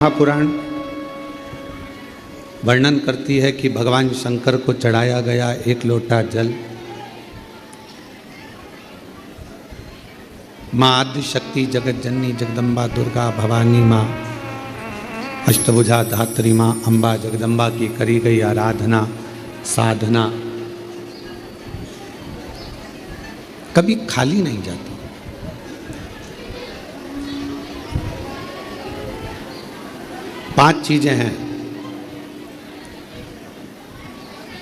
महापुराण वर्णन करती है कि भगवान शंकर को चढ़ाया गया एक लोटा जल माँ आदि शक्ति जगत जननी जगदम्बा दुर्गा भवानी माँ अष्टभुजा धात्री माँ अम्बा जगदम्बा की करी गई आराधना साधना कभी खाली नहीं जाती। पांच चीजें हैं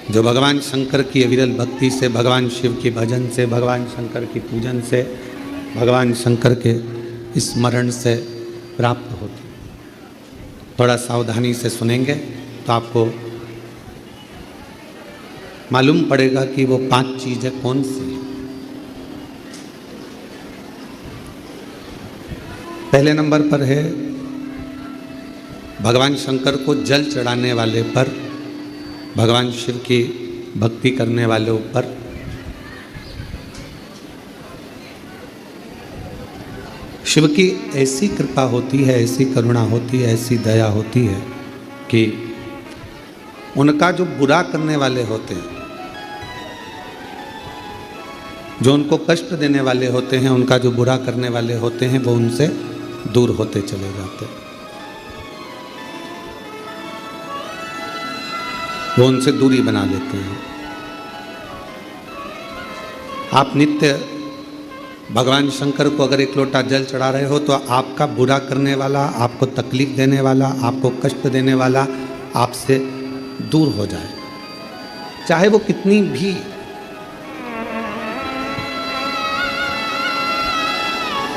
जो भगवान शंकर की अविरल भक्ति से, भगवान शिव के भजन से, भगवान शंकर की पूजन से, भगवान शंकर के स्मरण से प्राप्त होती। थोड़ा सावधानी से सुनेंगे तो आपको मालूम पड़ेगा कि वो पांच चीजें कौन सी हैं। पहले नंबर पर है भगवान शंकर को जल चढ़ाने वाले पर, भगवान शिव की भक्ति करने वालों पर शिव की ऐसी कृपा होती है, ऐसी करुणा होती है, ऐसी दया होती है कि उनका जो बुरा करने वाले होते हैं, जो उनको कष्ट देने वाले होते हैं, उनका जो बुरा करने वाले होते हैं, वो उनसे दूर होते चले जाते हैं। वो उनसे दूरी बना लेते हैं। आप नित्य भगवान शंकर को अगर एक लोटा जल चढ़ा रहे हो तो आपका बुरा करने वाला, आपको तकलीफ देने वाला, आपको कष्ट देने वाला आपसे दूर हो जाए, चाहे वो कितनी भी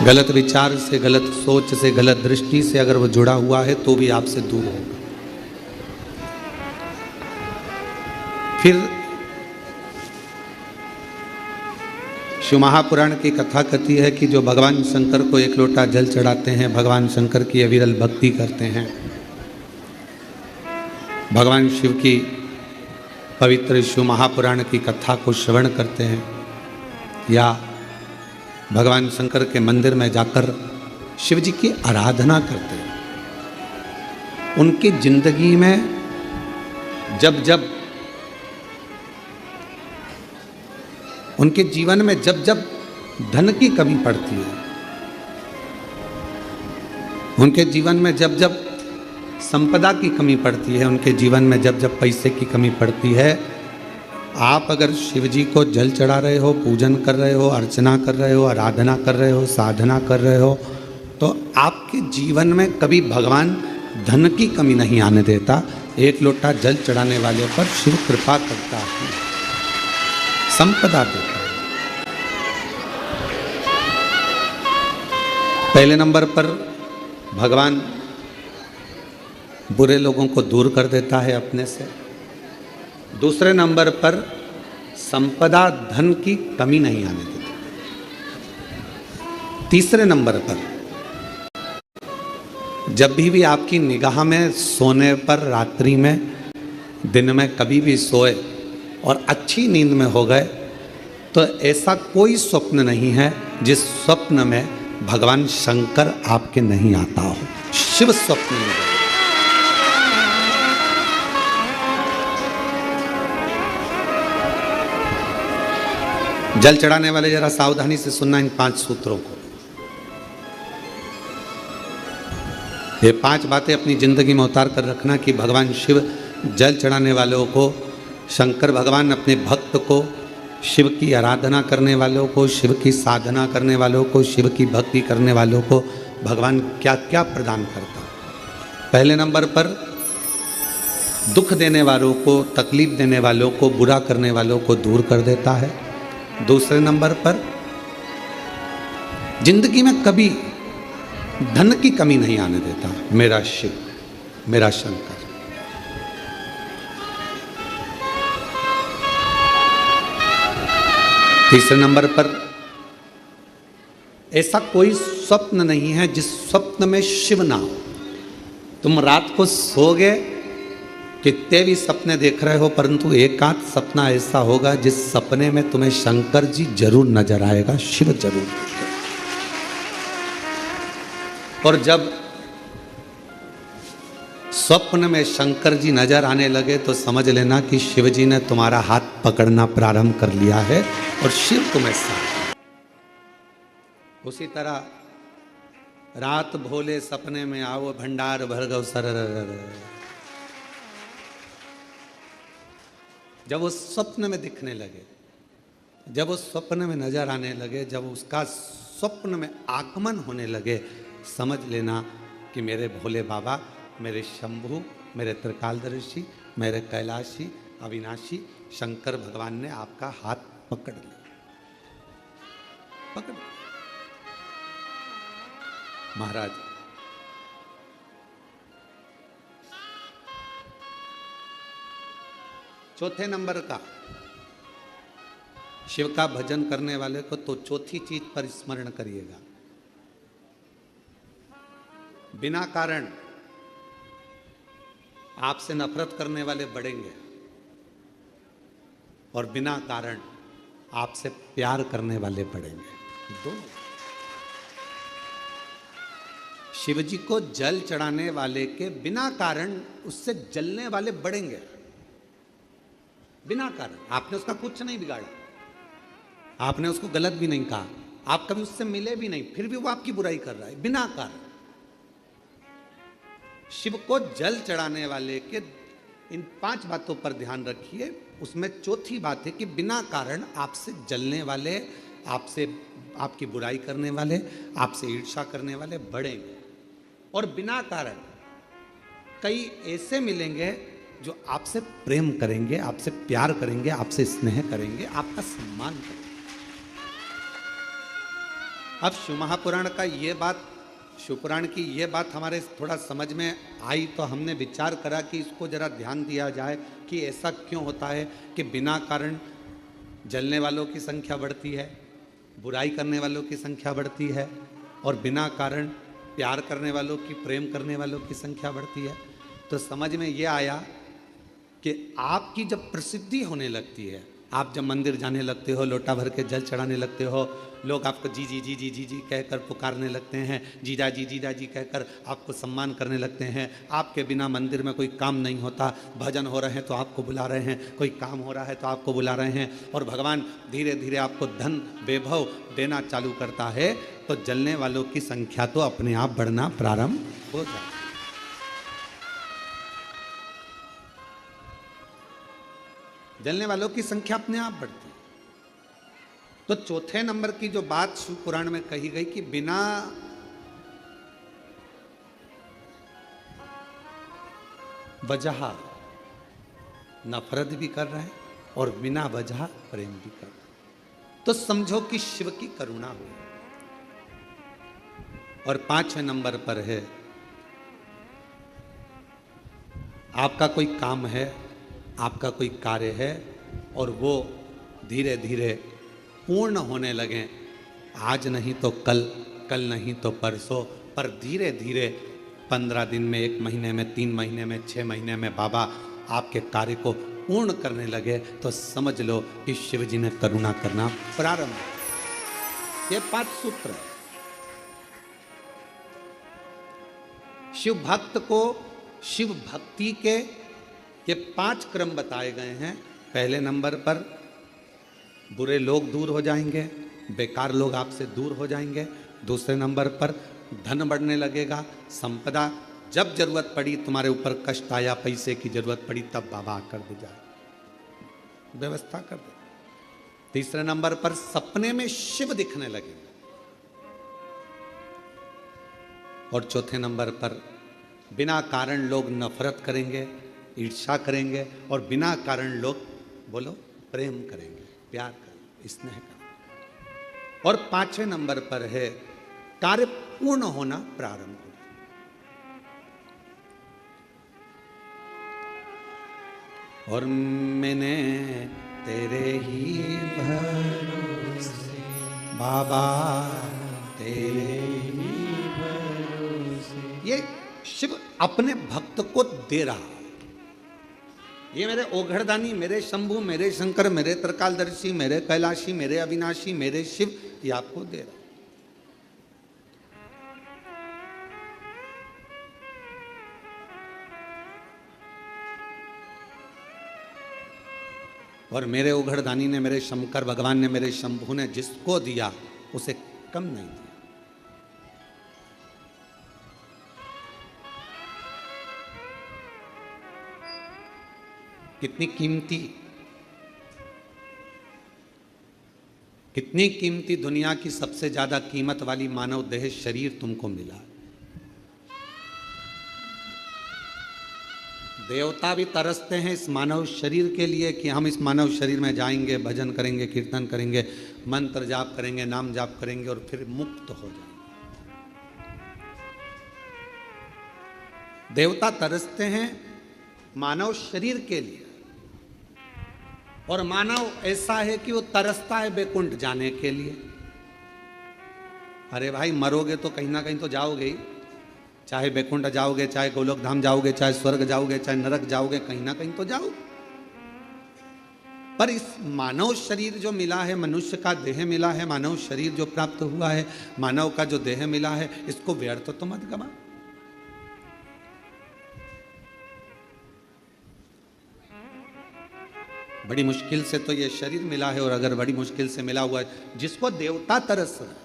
गलत विचार से, गलत सोच से, गलत दृष्टि से अगर वो जुड़ा हुआ है तो भी आपसे दूर होगा। फिर शिव महापुराण की कथा कहती है कि जो भगवान शंकर को एक लोटा जल चढ़ाते हैं, भगवान शंकर की अविरल भक्ति करते हैं, भगवान शिव की पवित्र शिव महापुराण की कथा को श्रवण करते हैं या भगवान शंकर के मंदिर में जाकर शिव जी की आराधना करते हैं, उनकी जिंदगी में जब जब उनके जीवन में जब जब धन की कमी पड़ती है, उनके जीवन में जब जब संपदा की कमी पड़ती है, उनके जीवन में जब जब पैसे की कमी पड़ती है, आप अगर शिव जी को जल चढ़ा रहे हो, पूजन कर रहे हो, अर्चना कर रहे हो, आराधना कर रहे हो, साधना कर रहे हो, तो आपके जीवन में कभी भगवान धन की कमी नहीं आने देता। एक लोटा जल चढ़ाने वाले पर शिव कृपा करता है, संपदा देता है। पहले नंबर पर भगवान बुरे लोगों को दूर कर देता है अपने से। दूसरे नंबर पर संपदा, धन की कमी नहीं आने देता। तीसरे नंबर पर जब भी आपकी निगाह में सोने पर, रात्रि में, दिन में कभी भी सोए और अच्छी नींद में हो गए तो ऐसा कोई स्वप्न नहीं है जिस स्वप्न में भगवान शंकर आपके नहीं आता हो। शिव स्वप्न में जल चढ़ाने वाले जरा सावधानी से सुनना इन पांच सूत्रों को। ये पांच बातें अपनी जिंदगी में उतार कर रखना कि भगवान शिव जल चढ़ाने वालों को, शंकर भगवान अपने भक्त को, शिव की आराधना करने वालों को, शिव की साधना करने वालों को, शिव की भक्ति करने वालों को भगवान क्या क्या प्रदान करता है। पहले नंबर पर दुख देने वालों को, तकलीफ देने वालों को, बुरा करने वालों को दूर कर देता है। दूसरे नंबर पर जिंदगी में कभी धन की कमी नहीं आने देता मेरा शिव, मेरा शंकर। तीसरे नंबर पर ऐसा कोई स्वप्न नहीं है जिस स्वप्न में शिव ना हो। तुम रात को सोगे, कितने भी सपने देख रहे हो, परंतु एक आध सपना ऐसा होगा जिस सपने में तुम्हें शंकर जी जरूर नजर आएगा, शिव जरूर। और जब स्वप्न में शंकर जी नजर आने लगे तो समझ लेना कि शिव जी ने तुम्हारा हाथ पकड़ना प्रारंभ कर लिया है और शिव तुम्हें साथ। उसी तरह रात भोले सपने में आओ भंडार भर गौ सर। जब वो स्वप्न में दिखने लगे, जब वो स्वप्न में नजर आने लगे, जब उसका स्वप्न में आगमन होने लगे, समझ लेना कि मेरे भोले बाबा, मेरे शंभु, मेरे त्रिकालदर्शी, मेरे कैलाशी अविनाशी शंकर भगवान ने आपका हाथ पकड़ लिया, पकड़ लिया। महाराज चौथे नंबर का, शिव का भजन करने वाले को तो चौथी चीज पर स्मरण करिएगा, बिना कारण आपसे नफरत करने वाले बढ़ेंगे और बिना कारण आपसे प्यार करने वाले बढ़ेंगे, दोनों। शिव जी को जल चढ़ाने वाले के बिना कारण उससे जलने वाले बढ़ेंगे, बिना कारण। आपने उसका कुछ नहीं बिगाड़ा, आपने उसको गलत भी नहीं कहा, आप कभी उससे मिले भी नहीं, फिर भी वो आपकी बुराई कर रहा है बिना कारण। शिव को जल चढ़ाने वाले के इन 5 बातों पर ध्यान रखिए। उसमें चौथी बात है कि बिना कारण आपसे जलने वाले, आपसे आपकी बुराई करने वाले, आपसे ईर्ष्या करने वाले बढ़ेंगे और बिना कारण कई ऐसे मिलेंगे जो आपसे प्रेम करेंगे, आपसे प्यार करेंगे, आपसे स्नेह करेंगे, आपका सम्मान करेंगे। अब शिव महापुराण का ये बात, शिवपुराण की ये बात हमारे थोड़ा समझ में आई तो हमने विचार करा कि इसको जरा ध्यान दिया जाए कि ऐसा क्यों होता है कि बिना कारण जलने वालों की संख्या बढ़ती है, बुराई करने वालों की संख्या बढ़ती है और बिना कारण प्यार करने वालों की, प्रेम करने वालों की संख्या बढ़ती है। तो समझ में ये आया कि आपकी जब प्रसिद्धि होने लगती है, आप जब मंदिर जाने लगते हो, लोटा भर के जल चढ़ाने लगते हो, लोग आपको जी जी जी जी जी जी कहकर पुकारने लगते हैं, जीजा जी कहकर आपको सम्मान करने लगते हैं। आपके बिना मंदिर में कोई काम नहीं होता, भजन हो रहे हैं तो आपको बुला रहे हैं, कोई काम हो रहा है तो आपको बुला रहे हैं और भगवान धीरे धीरे आपको धन वैभव देना चालू करता है, तो जलने वालों की संख्या तो अपने आप बढ़ना प्रारंभ हो जाए। जलने वालों की संख्या अपने आप बढ़ती है। तो चौथे नंबर की जो बात शिव पुराण में कही गई कि बिना वजह नफरत भी कर रहे हैं और बिना वजह प्रेम भी कर रहे हैं, तो समझो कि शिव की करुणा हुई। और 5वें नंबर पर है, आपका कोई काम है, आपका कोई कार्य है और वो धीरे धीरे पूर्ण होने लगे, आज नहीं तो कल, कल नहीं तो परसों, पर धीरे धीरे 15 दिन में, 1 महीने में, 3 महीने में, 6 महीने में बाबा आपके कार्य को पूर्ण करने लगे, तो समझ लो कि शिव जी ने करुणा करना प्रारंभ। ये 5 सूत्र है। शिव भक्त को शिव भक्ति के ये 5 क्रम बताए गए हैं। पहले नंबर पर बुरे लोग दूर हो जाएंगे, बेकार लोग आपसे दूर हो जाएंगे। दूसरे नंबर पर धन बढ़ने लगेगा, संपदा, जब जरूरत पड़ी, तुम्हारे ऊपर कष्ट आया, पैसे की जरूरत पड़ी, तब बाबा कर दे जाए, व्यवस्था कर दे। तीसरे नंबर पर सपने में शिव दिखने लगेंगे। और चौथे नंबर पर बिना कारण लोग नफरत करेंगे, ईर्ष्या करेंगे और बिना कारण लोग, बोलो, प्रेम करेंगे, प्यार करेंगे, स्नेह करेंगे। और 5वें नंबर पर है कार्य पूर्ण होना प्रारंभ हो। और मैंने तेरे ही भरोसे बाबा, तेरे ही भरोसे, ये शिव अपने भक्त को दे रहा। ये मेरे ओघड़दानी, मेरे शंभु, मेरे शंकर, मेरे त्रिकालदर्शी, मेरे कैलाशी, मेरे अविनाशी, मेरे शिव, ये आपको दे रहा। और मेरे उघड़दानी ने, मेरे शंकर भगवान ने, मेरे शंभू ने जिसको दिया उसे कम नहीं दिया। कितनी कीमती दुनिया की सबसे ज्यादा कीमत वाली मानव देह शरीर तुमको मिला। देवता भी तरसते हैं इस मानव शरीर के लिए कि हम इस मानव शरीर में जाएंगे, भजन करेंगे, कीर्तन करेंगे, मंत्र जाप करेंगे, नाम जाप करेंगे और फिर मुक्त हो जाएंगे। देवता तरसते हैं मानव शरीर के लिए, और मानव ऐसा है कि वो तरसता है बैकुंठ जाने के लिए। अरे भाई, मरोगे तो कहीं ना कहीं तो जाओगे ही, चाहे बैकुंठ जाओगे, चाहे गोलोक धाम जाओगे, चाहे स्वर्ग जाओगे, चाहे नरक जाओगे, कहीं ना कहीं तो जाओगे। पर इस मानव शरीर जो मिला है, मनुष्य का देह मिला है, मानव शरीर जो प्राप्त हुआ है, मानव का जो देह मिला है, इसको व्यर्थ तो मत गवा। बड़ी मुश्किल से तो ये शरीर मिला है, और अगर बड़ी मुश्किल से मिला हुआ है, जिसको देवता तरस रहे,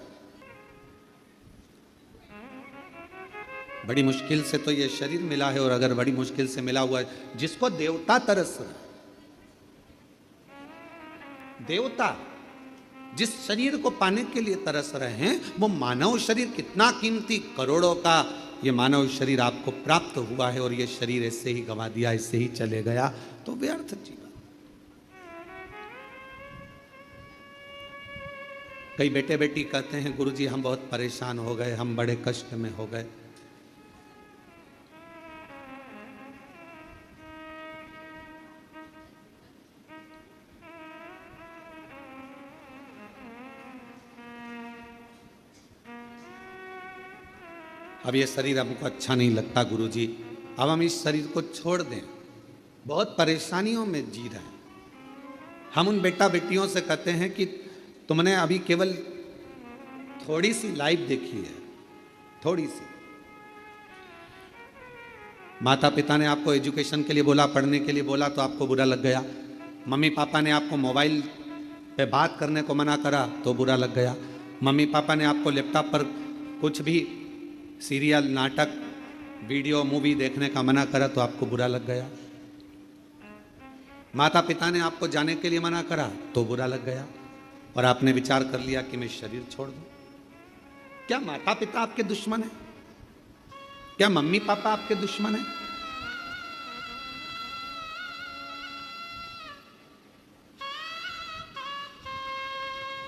बड़ी मुश्किल से तो ये शरीर मिला है, और अगर बड़ी मुश्किल से मिला हुआ है, जिसको देवता तरस रहे, देवता जिस शरीर को पाने के लिए तरस रहे हैं, वो मानव शरीर कितना कीमती, करोड़ों का ये मानव शरीर आपको प्राप्त हुआ है, और ये शरीर ऐसे ही गवा दिया, ऐसे ही चले गया, तो व्यर्थ जीवन। कई बेटे बेटी कहते हैं, गुरुजी हम बहुत परेशान हो गए, हम बड़े कष्ट में हो गए। अब ये शरीर हमको अच्छा नहीं लगता गुरुजी, अब हम इस शरीर को छोड़ दें, बहुत परेशानियों में जी रहे हैं। हम उन बेटा बेटियों से कहते हैं कि तुमने अभी केवल थोड़ी सी लाइफ देखी है, थोड़ी सी। माता पिता ने आपको एजुकेशन के लिए बोला, पढ़ने के लिए बोला, तो आपको बुरा लग गया। मम्मी पापा ने आपको मोबाइल पे बात करने को मना करा तो बुरा लग गया। मम्मी पापा ने आपको लैपटॉप पर कुछ भी सीरियल, नाटक, वीडियो, मूवी देखने का मना करा तो आपको बुरा लग गया। माता पिता ने आपको जाने के लिए मना करा तो बुरा लग गया, और आपने विचार कर लिया कि मैं शरीर छोड़ दूं। क्या माता पिता आपके दुश्मन है? क्या मम्मी पापा आपके दुश्मन है?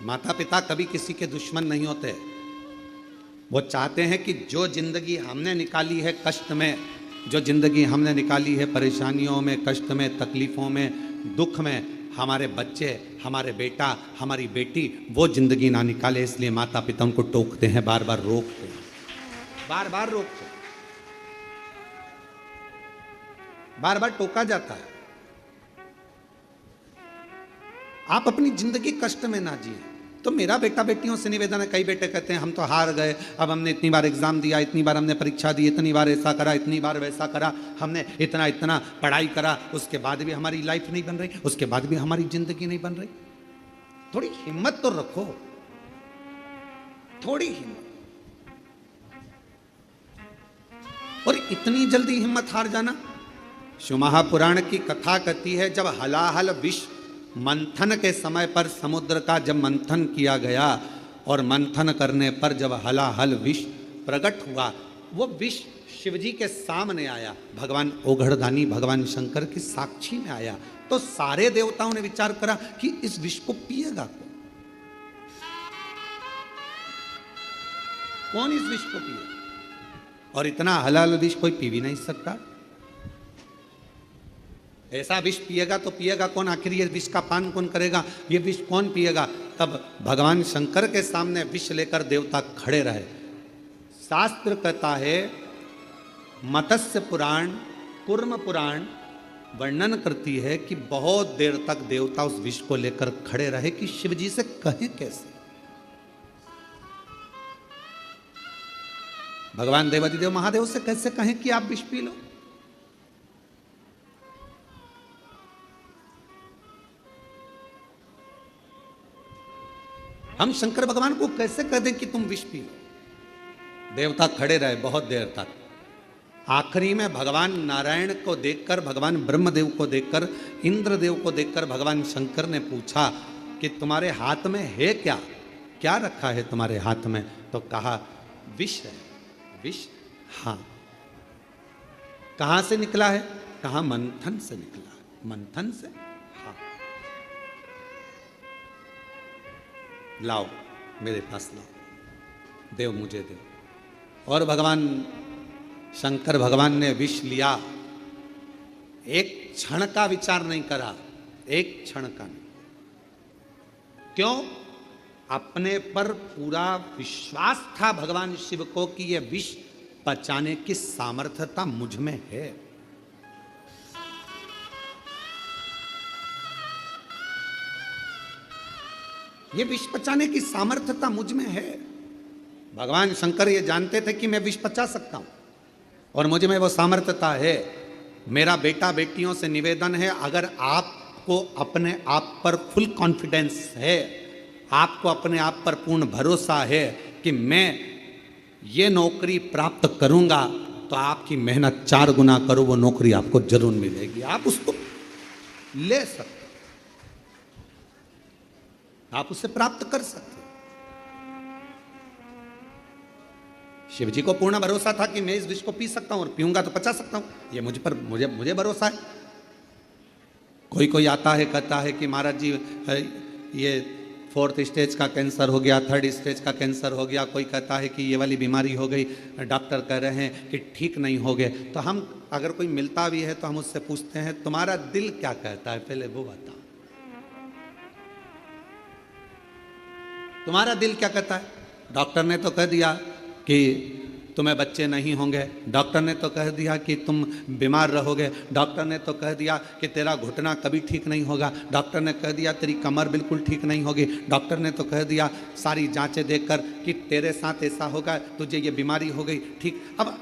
माता पिता कभी किसी के दुश्मन नहीं होते। वो चाहते हैं कि जो जिंदगी हमने निकाली है कष्ट में, जो जिंदगी हमने निकाली है परेशानियों में, कष्ट में, तकलीफों में, दुख में, हमारे बच्चे, हमारे बेटा, हमारी बेटी वो जिंदगी ना निकाले। इसलिए माता पिता उनको टोकते हैं, बार बार रोकते हैं, बार बार रोकते हैं, बार बार टोका जाता है। आप अपनी जिंदगी कष्ट में ना जिए। तो मेरा बेटा बेटियों से निवेदन है, कई बेटे कहते हैं हम तो हार गए, अब हमने इतनी बार एग्जाम दिया, इतनी बार हमने परीक्षा दी, इतनी बार ऐसा करा, इतनी बार वैसा करा, हमने इतना इतना पढ़ाई करा, उसके बाद भी हमारी लाइफ नहीं बन रही, उसके बाद भी हमारी जिंदगी नहीं बन रही। थोड़ी हिम्मत तो रखो, थोड़ी हिम्मत। और इतनी जल्दी हिम्मत हार जाना। शिव महापुराण की कथा कहती है, जब हलाहल विष मंथन के समय पर समुद्र का जब मंथन किया गया, और मंथन करने पर जब हलाहल विष प्रकट हुआ, वो विष शिवजी के सामने आया, भगवान ओघड़दानी भगवान शंकर की साक्षी में आया। तो सारे देवताओं ने विचार करा कि इस विष को पिएगा कौन, इस विष को पिएगा? और इतना हलाल विष कोई पी भी नहीं सकता। ऐसा विष पिएगा तो पिएगा कौन? आखिर ये विष का पान कौन करेगा? ये विष कौन पिएगा? तब भगवान शंकर के सामने विष लेकर देवता खड़े रहे। शास्त्र कहता है, मत्स्य पुराण, कूर्म पुराण वर्णन करती है कि बहुत देर तक देवता उस विष को लेकर खड़े रहे कि शिवजी से कहें कैसे। भगवान देवादिदेव महादेव से कैसे कहें कि आप विष पी लो? हम शंकर भगवान को कैसे कह दें कि तुम विष पी लो? देवता खड़े रहे बहुत देर तक। आखिरी में भगवान नारायण को देखकर, भगवान ब्रह्मदेव को देखकर, इंद्रदेव को देखकर भगवान शंकर ने पूछा कि तुम्हारे हाथ में है क्या? क्या रखा है तुम्हारे हाथ में? तो कहा विष है। विष? हाँ। कहां से निकला है? कहा मंथन से निकला। मंथन से? हाँ। लाओ, मेरे पास लाओ, देव मुझे दे। और भगवान शंकर भगवान ने विष लिया। एक क्षण का विचार नहीं करा, एक क्षण का नहीं। क्यों? अपने पर पूरा विश्वास था भगवान शिव को कि यह विष पचाने की सामर्थ्यता मुझ में है। यह विष पचाने की सामर्थ्यता मुझ में है। भगवान शंकर ये जानते थे कि मैं विष पचा सकता हूं और मुझ में वो सामर्थ्यता है। मेरा बेटा बेटियों से निवेदन है, अगर आपको अपने आप पर फुल कॉन्फिडेंस है, आपको अपने आप पर पूर्ण भरोसा है कि मैं ये नौकरी प्राप्त करूंगा, तो आपकी मेहनत 4 गुना करो, वो नौकरी आपको जरूर मिलेगी। आप उसको ले सकते, आप उसे प्राप्त कर सकते। शिव जी को पूर्ण भरोसा था कि मैं इस विष को पी सकता हूं और पीऊंगा तो पचा सकता हूं। ये मुझे भरोसा है। कोई कोई आता है, कहता है कि महाराज जी ये 4th स्टेज का कैंसर हो गया, 3rd स्टेज का कैंसर हो गया। कोई कहता है कि ये वाली बीमारी हो गई, डॉक्टर कह रहे हैं कि ठीक नहीं हो गए। तो हम अगर कोई मिलता भी है तो हम उससे पूछते हैं तुम्हारा दिल क्या कहता है, पहले वो बताओ। तुम्हारा दिल क्या कहता है? डॉक्टर ने तो कह दिया कि तुम्हें बच्चे नहीं होंगे, डॉक्टर ने तो कह दिया कि तुम बीमार रहोगे, डॉक्टर ने तो कह दिया कि तेरा घुटना कभी ठीक नहीं होगा, डॉक्टर ने कह दिया तेरी कमर बिल्कुल ठीक नहीं होगी, डॉक्टर ने तो कह दिया सारी जांचें देखकर कि तेरे साथ ऐसा होगा, तुझे ये बीमारी हो गई, ठीक। अब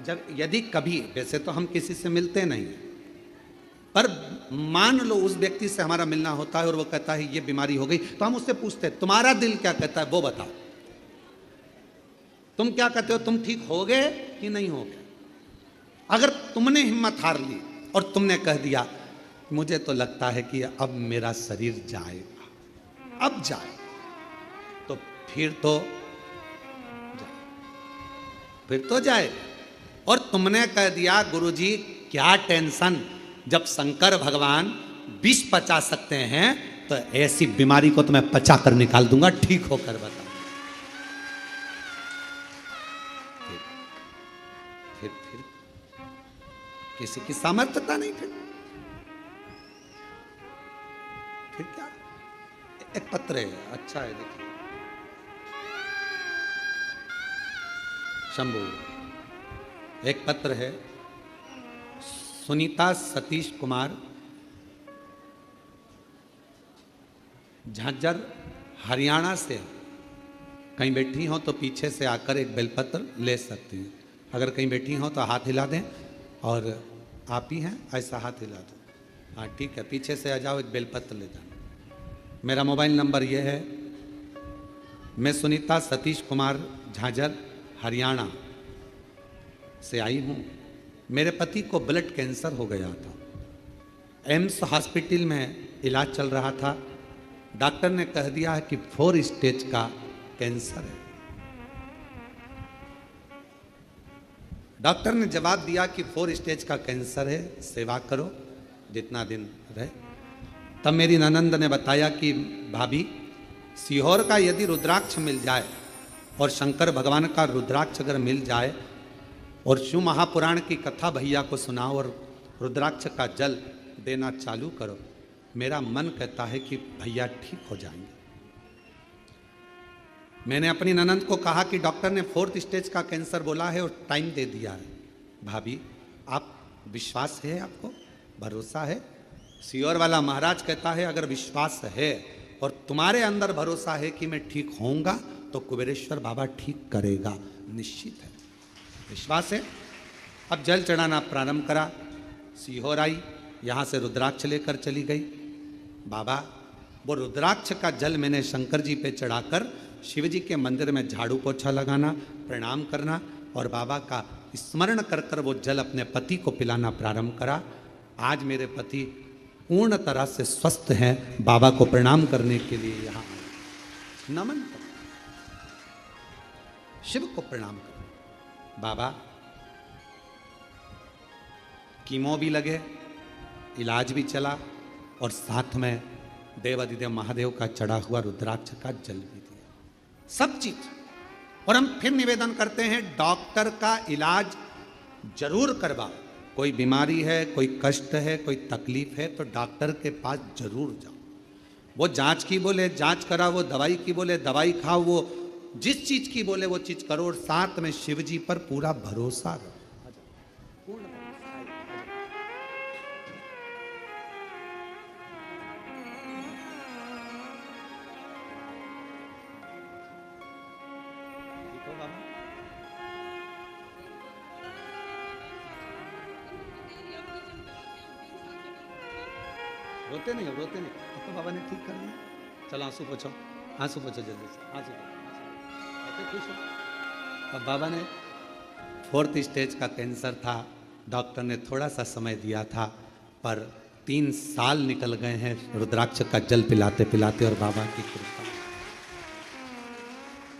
जब यदि कभी, वैसे तो हम किसी से मिलते नहीं, पर मान लो उस व्यक्ति से हमारा मिलना होता है और वो कहता है ये बीमारी हो गई, तो हम उससे पूछते हैं तुम्हारा दिल क्या कहता है, वो बताओ। तुम क्या कहते हो, तुम ठीक हो गए कि नहीं हो गए? अगर तुमने हिम्मत हार ली और तुमने कह दिया मुझे तो लगता है कि अब मेरा शरीर जाएगा, अब जाए, तो फिर तो जाए। और तुमने कह दिया गुरुजी क्या टेंशन, जब शंकर भगवान विष पचा सकते हैं तो ऐसी बीमारी को तो मैं पचा कर निकाल दूंगा, ठीक होकर बता। फिर किसी की सामर्थ्यता नहीं। फिर क्या? एक पत्र है, अच्छा है, देखिए शंभू, एक पत्र है, सुनीता सतीश कुमार, झांझर हरियाणा से। कहीं बैठी हो तो पीछे से आकर एक बेलपत्र ले सकती हैं। अगर कहीं बैठी हो तो हाथ हिला दें, और आप ही हैं ऐसा हाथ हिला दो। हाँ ठीक है, पीछे से आ जाओ, एक बेलपत्र ले जाओ। मेरा मोबाइल नंबर ये है, मैं सुनीता सतीश कुमार झांझर हरियाणा से आई हूँ। मेरे पति को ब्लड कैंसर हो गया था, एम्स हॉस्पिटल में इलाज चल रहा था। डॉक्टर ने कह दिया है कि 4 स्टेज का कैंसर है। डॉक्टर ने जवाब दिया कि 4 स्टेज का कैंसर है, सेवा करो जितना दिन रहे। तब मेरी ननंद ने बताया कि भाभी, सीहोर का यदि रुद्राक्ष मिल जाए और शंकर भगवान का रुद्राक्ष अगर मिल जाए और शिव महापुराण की कथा भैया को सुनाओ और रुद्राक्ष का जल देना चालू करो, मेरा मन कहता है कि भैया ठीक हो जाएंगे। मैंने अपनी ननंद को कहा कि डॉक्टर ने 4th स्टेज का कैंसर बोला है और टाइम दे दिया है। भाभी, आप विश्वास है, आपको भरोसा है? सीहोर वाला महाराज कहता है अगर विश्वास है और तुम्हारे अंदर भरोसा है कि मैं ठीक होऊंगा तो कुबेरेश्वर बाबा ठीक करेगा, निश्चित है, विश्वास है। अब जल चढ़ाना प्रारंभ करा, सीहोर आई, यहाँ से रुद्राक्ष लेकर चली गई। बाबा वो रुद्राक्ष का जल मैंने शंकर जी पे चढ़ाकर शिव जी के मंदिर में झाड़ू पोछा लगाना, प्रणाम करना और बाबा का स्मरण कर कर वो जल अपने पति को पिलाना प्रारंभ करा। आज मेरे पति पूर्ण तरह से स्वस्थ हैं। बाबा को प्रणाम करने के लिए यहाँ नमन करो, शिव को प्रणाम करो। बाबा कीमो भी लगे, इलाज भी चला और साथ में देवाधिदेव महादेव का चढ़ा हुआ रुद्राक्ष का जल भी दिया, सब चीज। और हम फिर निवेदन करते हैं, डॉक्टर का इलाज जरूर करवाओ। कोई बीमारी है, कोई कष्ट है, कोई तकलीफ है तो डॉक्टर के पास जरूर जाओ। वो जांच की बोले जांच कराओ, वो दवाई की बोले दवाई खाओ, वो जिस चीज की बोले वो चीज करो और साथ में शिव जी पर पूरा भरोसा रखो। रोते नहीं हो, रोते नहीं। अब तो बाबा ने ठीक कर दिया। चलो आंसू पोछो, आंसू पोछो जल्दी से, आंसू पोछो, खुश हो। अब बाबा ने 4th स्टेज का कैंसर था, डॉक्टर ने थोड़ा सा समय दिया था पर 3 साल निकल गए हैं रुद्राक्ष का जल पिलाते पिलाते और बाबा की कृपा।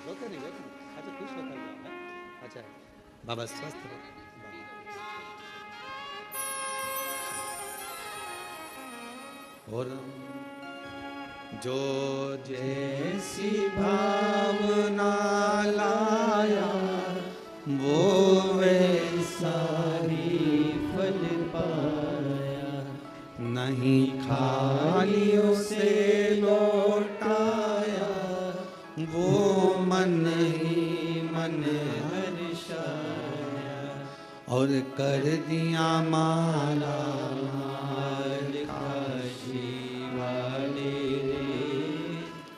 रोते नहीं, रोते नहीं। अच्छा खुश होकर जाओ। अच्छा बाबा स्वस्थ रहे। और जो जैसी भावना लाया वो वैसा ही फल पाया, नहीं खाली उसे लौटाया, वो मन ही मन हर्षाया और कर दिया माला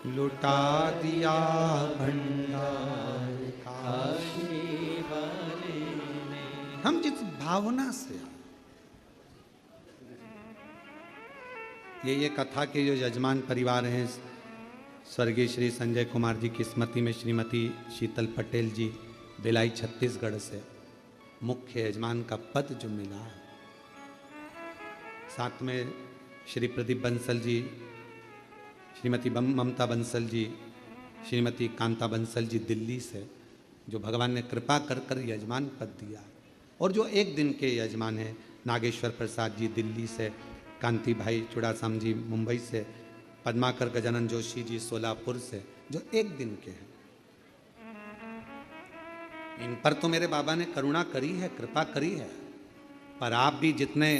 लुटा दिया भंडार काशी वाले ने। हम जिस भावना से ये कथा के जो यजमान परिवार हैं, स्वर्गीय श्री संजय कुमार जी की स्मृति में श्रीमती शीतल पटेल जी भिलाई छत्तीसगढ़ से मुख्य यजमान का पद जो मिला है, साथ में श्री प्रदीप बंसल जी, श्रीमती ममता बंसल जी, श्रीमती कांता बंसल जी दिल्ली से, जो भगवान ने कृपा कर कर यजमान पद दिया। और जो एक दिन के यजमान हैं, नागेश्वर प्रसाद जी दिल्ली से, कांति भाई चुड़ासाम जी मुंबई से, पद्माकर गजानन जोशी जी सोलापुर से, जो एक दिन के हैं। इन पर तो मेरे बाबा ने करुणा करी है, कृपा करी है। पर आप भी जितने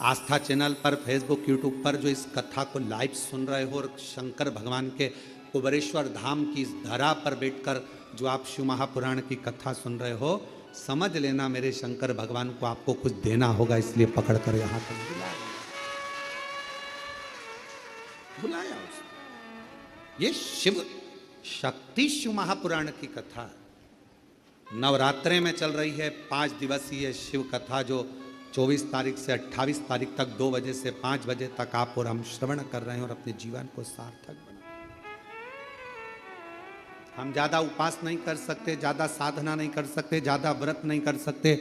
आस्था चैनल पर, फेसबुक, यूट्यूब पर जो इस कथा को लाइव सुन रहे हो और शंकर भगवान के कुबेरेश्वर धाम की इस धरा पर बैठकर जो आप शिव महापुराण की कथा सुन रहे हो, समझ लेना मेरे शंकर भगवान को आपको कुछ देना होगा, इसलिए पकड़ कर यहाँ तक बुलाया उसने। ये शिव शक्ति शिव महापुराण की कथा नवरात्रे में चल रही है। 5 दिवसीय शिव कथा जो 24 तारीख से 28 तारीख तक 2 बजे से 5 बजे तक आप और हम श्रवण कर रहे हैं और अपने जीवन को सार्थक बना। हम ज़्यादा उपास नहीं कर सकते, ज़्यादा साधना नहीं कर सकते, ज़्यादा व्रत नहीं कर सकते,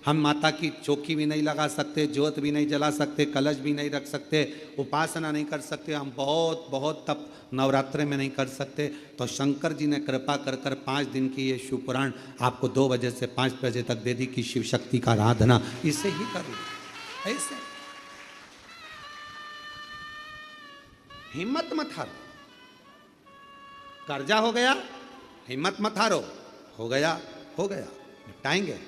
हम माता की चौकी भी नहीं लगा सकते, ज्योत भी नहीं जला सकते, कलश भी नहीं रख सकते, उपासना नहीं कर सकते, हम बहुत तप नवरात्रे में नहीं कर सकते। तो शंकर जी ने कृपा कर कर 5 दिन की ये शिव पुराण आपको 2 बजे से 5 बजे तक दे दी कि शिव शक्ति का आराधना इसे ही करो। ऐसे हिम्मत मत हारो, कर्जा हो गया हिम्मत मत हारो, हो गया निपटाएंगे।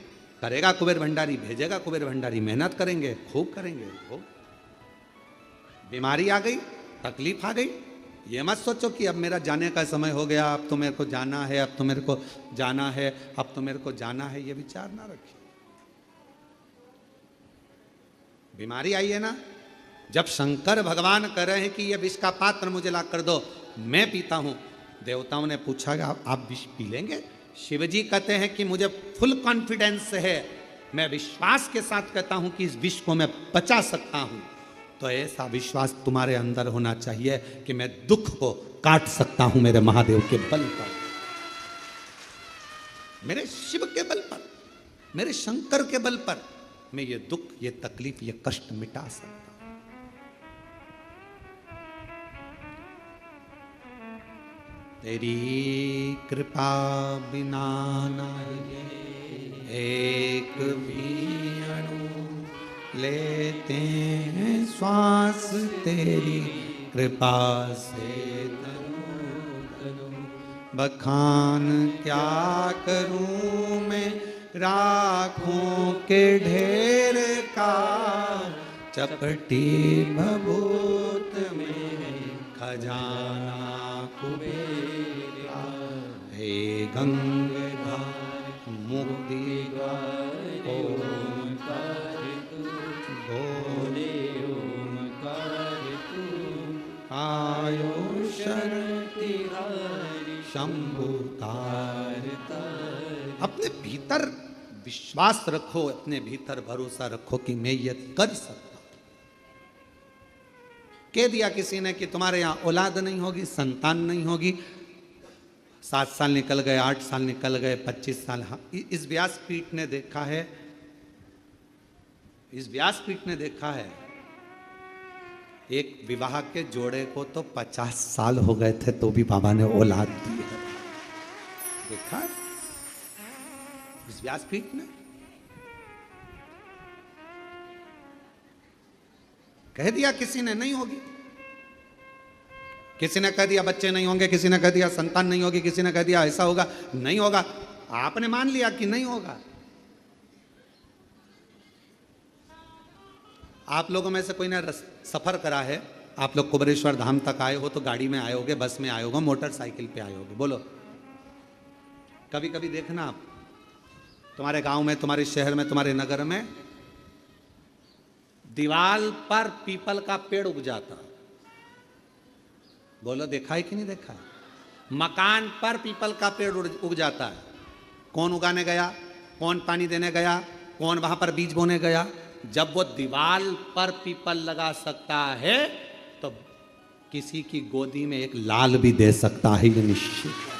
करेगा कुबेर भंडारी, भेजेगा कुबेर भंडारी, मेहनत करेंगे, खूब करेंगे। हो बीमारी आ गई, तकलीफ आ गई, ये मत सोचो कि अब मेरा जाने का समय हो गया, अब तो मेरे को जाना है, अब तो मेरे को जाना है, अब तो मेरे को जाना है, ये विचार ना रखिए। बीमारी आई है ना, जब शंकर भगवान कह रहे हैं कि ये विष का पात्र मुझे ला कर दो, मैं पीता हूं, देवताओं ने पूछा आप विष पी लेंगे? शिवजी कहते हैं कि मुझे फुल कॉन्फिडेंस है, मैं विश्वास के साथ कहता हूं कि इस विष को मैं बचा सकता हूं। तो ऐसा विश्वास तुम्हारे अंदर होना चाहिए कि मैं दुख को काट सकता हूं मेरे महादेव के बल पर, मेरे शिव के बल पर, मेरे शंकर के बल पर मैं ये दुख, ये तकलीफ, ये कष्ट मिटा सकता हूं। तेरी कृपा बिना नाये एक भी अणु लेते हैं श्वास, तेरी कृपा से तनु तनु बखान क्या करूं मैं राखों के ढेर का, चपटी भभूत में खजाना कुबेरा, हे गंगाधर मुक्ति ओंकार तू, भोले ओंकार तू, आयो शरण तिहारी शंभु तार तार। अपने भीतर विश्वास रखो, अपने भीतर भरोसा रखो कि मैं ये कर सकता हूं। कह दिया किसी ने कि तुम्हारे यहां औलाद नहीं होगी, संतान नहीं होगी, 7 साल निकल गए, 8 साल निकल गए, 25 साल। इस व्यासपीठ ने देखा है, इस व्यासपीठ ने देखा है एक विवाह के जोड़े को तो 50 साल हो गए थे तो भी बाबा ने औलाद दी है। देखा इस व्यासपीठ ने कह दिया, किसी ने नहीं होगी, किसी ने कह दिया बच्चे नहीं होंगे, किसी ने कह दिया संतान नहीं होगी, किसी ने कह दिया ऐसा होगा, नहीं होगा। आपने मान लिया कि नहीं होगा। आप लोगों में से कोई ने सफर करा है, आप लोग कुबेरेश्वर धाम तक आए हो तो गाड़ी में आए होगे, बस में आए होगे, मोटरसाइकिल पे आए होगे। बोलो, कभी कभी देखना आप तुम्हारे गांव में, तुम्हारे शहर में, तुम्हारे नगर में दीवाल पर पीपल का पेड़ उग जाता। बोलो, देखा है कि नहीं देखा है? मकान पर पीपल का पेड़ उग जाता है। कौन उगाने गया, कौन पानी देने गया, कौन वहां पर बीज बोने गया? जब वो दीवाल पर पीपल लगा सकता है तो किसी की गोदी में एक लाल भी दे सकता है, ये निश्चित है।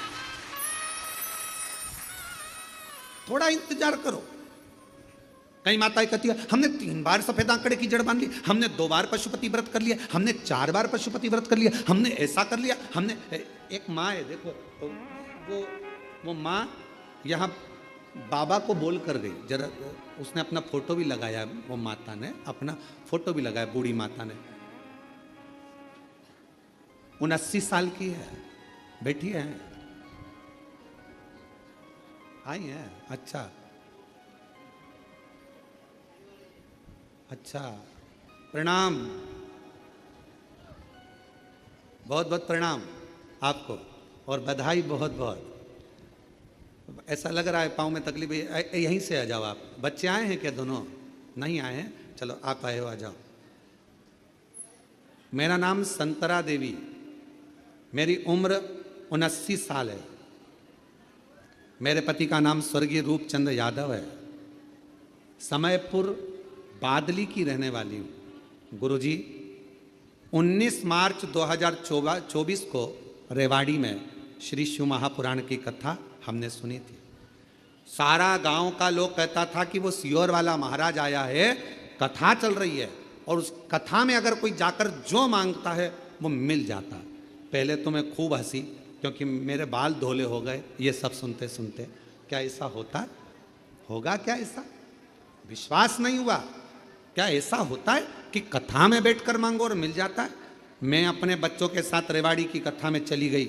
थोड़ा इंतजार करो। कई माताएं कहती है हमने 3 बार सफेद आंकड़े की जड़ बांध ली, हमने 2 बार पशुपति व्रत कर लिया, हमने 4 बार पशुपति व्रत कर लिया, हमने ऐसा कर लिया, हमने। एक माँ है, देखो वो माँ यहाँ बाबा को बोल कर गई, जरा उसने अपना फोटो भी लगाया, वो माता ने अपना फोटो भी लगाया, बूढ़ी माता ने। 79 साल की है, बैठी है, आई है। अच्छा अच्छा, प्रणाम, बहुत बहुत प्रणाम आपको और बधाई बहुत बहुत। ऐसा लग रहा है पाँव में तकलीफ है, यहीं से आ जाओ आप। बच्चे आए हैं क्या? दोनों नहीं आए हैं? चलो आप आए हो, आ जाओ। मेरा नाम संतरा देवी, मेरी उम्र 79 साल है। मेरे पति का नाम स्वर्गीय रूपचंद यादव है। समयपुर बादली की रहने वाली हूँ। गुरुजी, 19 मार्च 2024 को रेवाड़ी में श्री शिव महापुराण की कथा हमने सुनी थी। सारा गांव का लोग कहता था कि वो सियोर वाला महाराज आया है, कथा चल रही है और उस कथा में अगर कोई जाकर जो मांगता है वो मिल जाता। पहले तो मैं खूब हंसी क्योंकि मेरे बाल धोले हो गए ये सब सुनते सुनते। क्या ऐसा होता होगा? क्या ऐसा विश्वास नहीं हुआ? क्या ऐसा होता है कि कथा में बैठकर मांगो और मिल जाता है? मैं अपने बच्चों के साथ रेवाड़ी की कथा में चली गई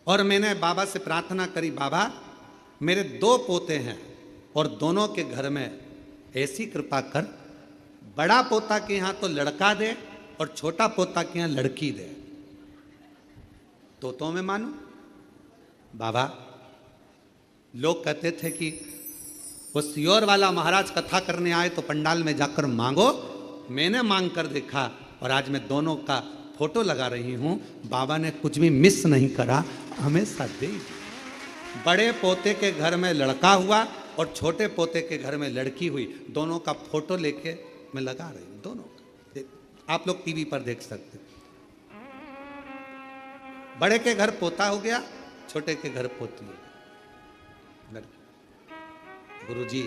और मैंने बाबा से प्रार्थना करी, बाबा मेरे 2 पोते हैं और दोनों के घर में ऐसी कृपा कर, बड़ा पोता के यहाँ तो लड़का दे और छोटा पोता के यहाँ लड़की दे। तो मैं मानू बाबा। लोग कहते थे कि वो सियोर वाला महाराज कथा करने आए तो पंडाल में जाकर मांगो। मैंने मांग कर देखा और आज मैं दोनों का फोटो लगा रही हूँ। बाबा ने कुछ भी मिस नहीं करा, हमेशा दे। बड़े पोते के घर में लड़का हुआ और छोटे पोते के घर में लड़की हुई। दोनों का फोटो लेके मैं लगा रही हूँ, दोनों का। आप लोग टीवी पर देख सकते। बड़े के घर पोता हो गया, छोटे के घर पोती हो गई। गुरुजी,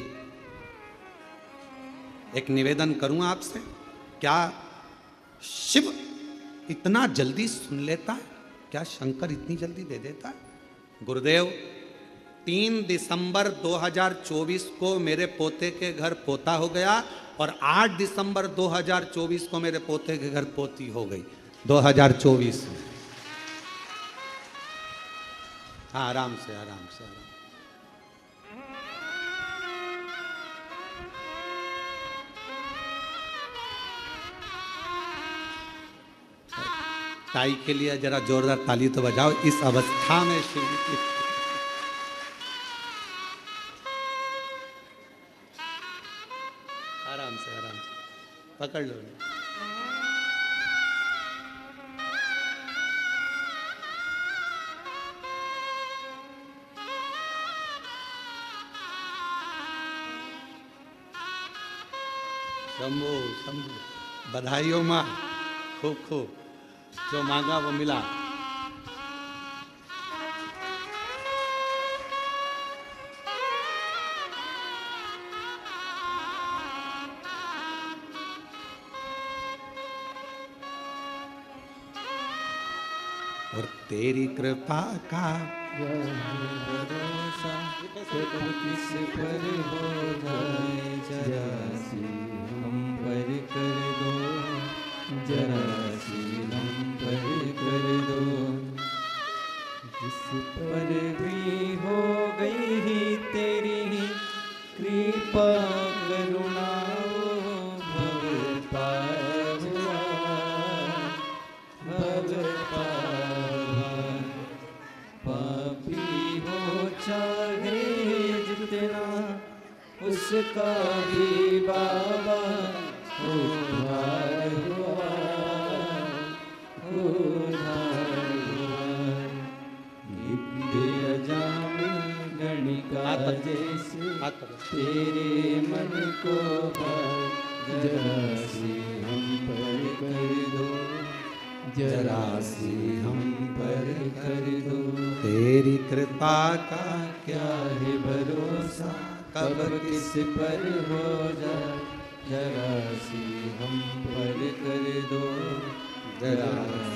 एक निवेदन करूं आपसे, क्या शिव इतना जल्दी सुन लेता है? क्या शंकर इतनी जल्दी दे देता है? गुरुदेव, 3 दिसंबर 2024 को मेरे पोते के घर पोता हो गया और 8 दिसंबर 2024 को मेरे पोते के घर पोती हो गई। 2024 में। हाँ, आराम से आराम से आराम। ताई के लिए जरा जोरदार ताली तो बजाओ इस अवस्था में शिव की। आराम से पकड़ लो। शंभो शंभो, बधाइयों माँ, खूब खूब, जो मांगा वो मिला। और तेरी कृपा का भरोसा कब किस पर हो जाए, जरा सी हम पर कर दो, जरा सी हम पर कर दो। जिस पर भी हो गई ही तेरी कृपा करुणा, भव पार हुआ, भव पार। पापी हो चाहे जितना, उसका भी बाबा उद्धार हुआ, उद्धार हुआ। विद्या जामी गणिका जैसे तेरे मन को भाए, जरा सी हम पर कर दो, जरा सी हम पर कर दो। तेरी कृपा का क्या है भरोसा, कब किस पर हो जाए, जरा सी हम पर कर दो, जरा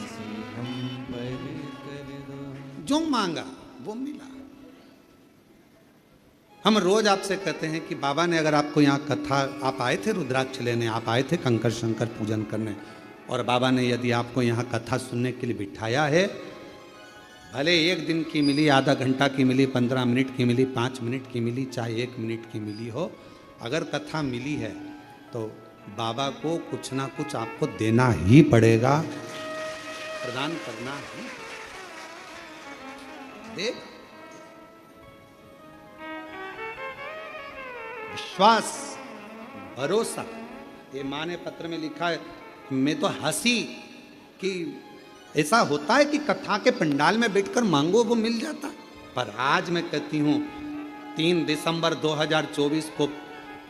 सी हम पर कर दो। जो मांगा वो मिला। हम रोज आपसे कहते हैं कि बाबा ने अगर आपको यहाँ कथा, आप आए थे रुद्राक्ष लेने, आप आए थे कंकर शंकर पूजन करने, और बाबा ने यदि आपको यहाँ कथा सुनने के लिए बिठाया है, भले 1 दिन की मिली, आधा घंटा की मिली, 15 मिनट की मिली, 5 मिनट की मिली, चाहे 1 मिनट की मिली हो, अगर कथा मिली है तो बाबा को कुछ ना कुछ आपको देना ही पड़ेगा, प्रदान करना ही दे। विश्वास, भरोसा, ये माँ ने पत्र में लिखा है। मैं तो हंसी कि ऐसा होता है कि कथा के पंडाल में बैठकर मांगो वो मिल जाता, पर आज मैं कहती हूँ 3 दिसंबर 2024 को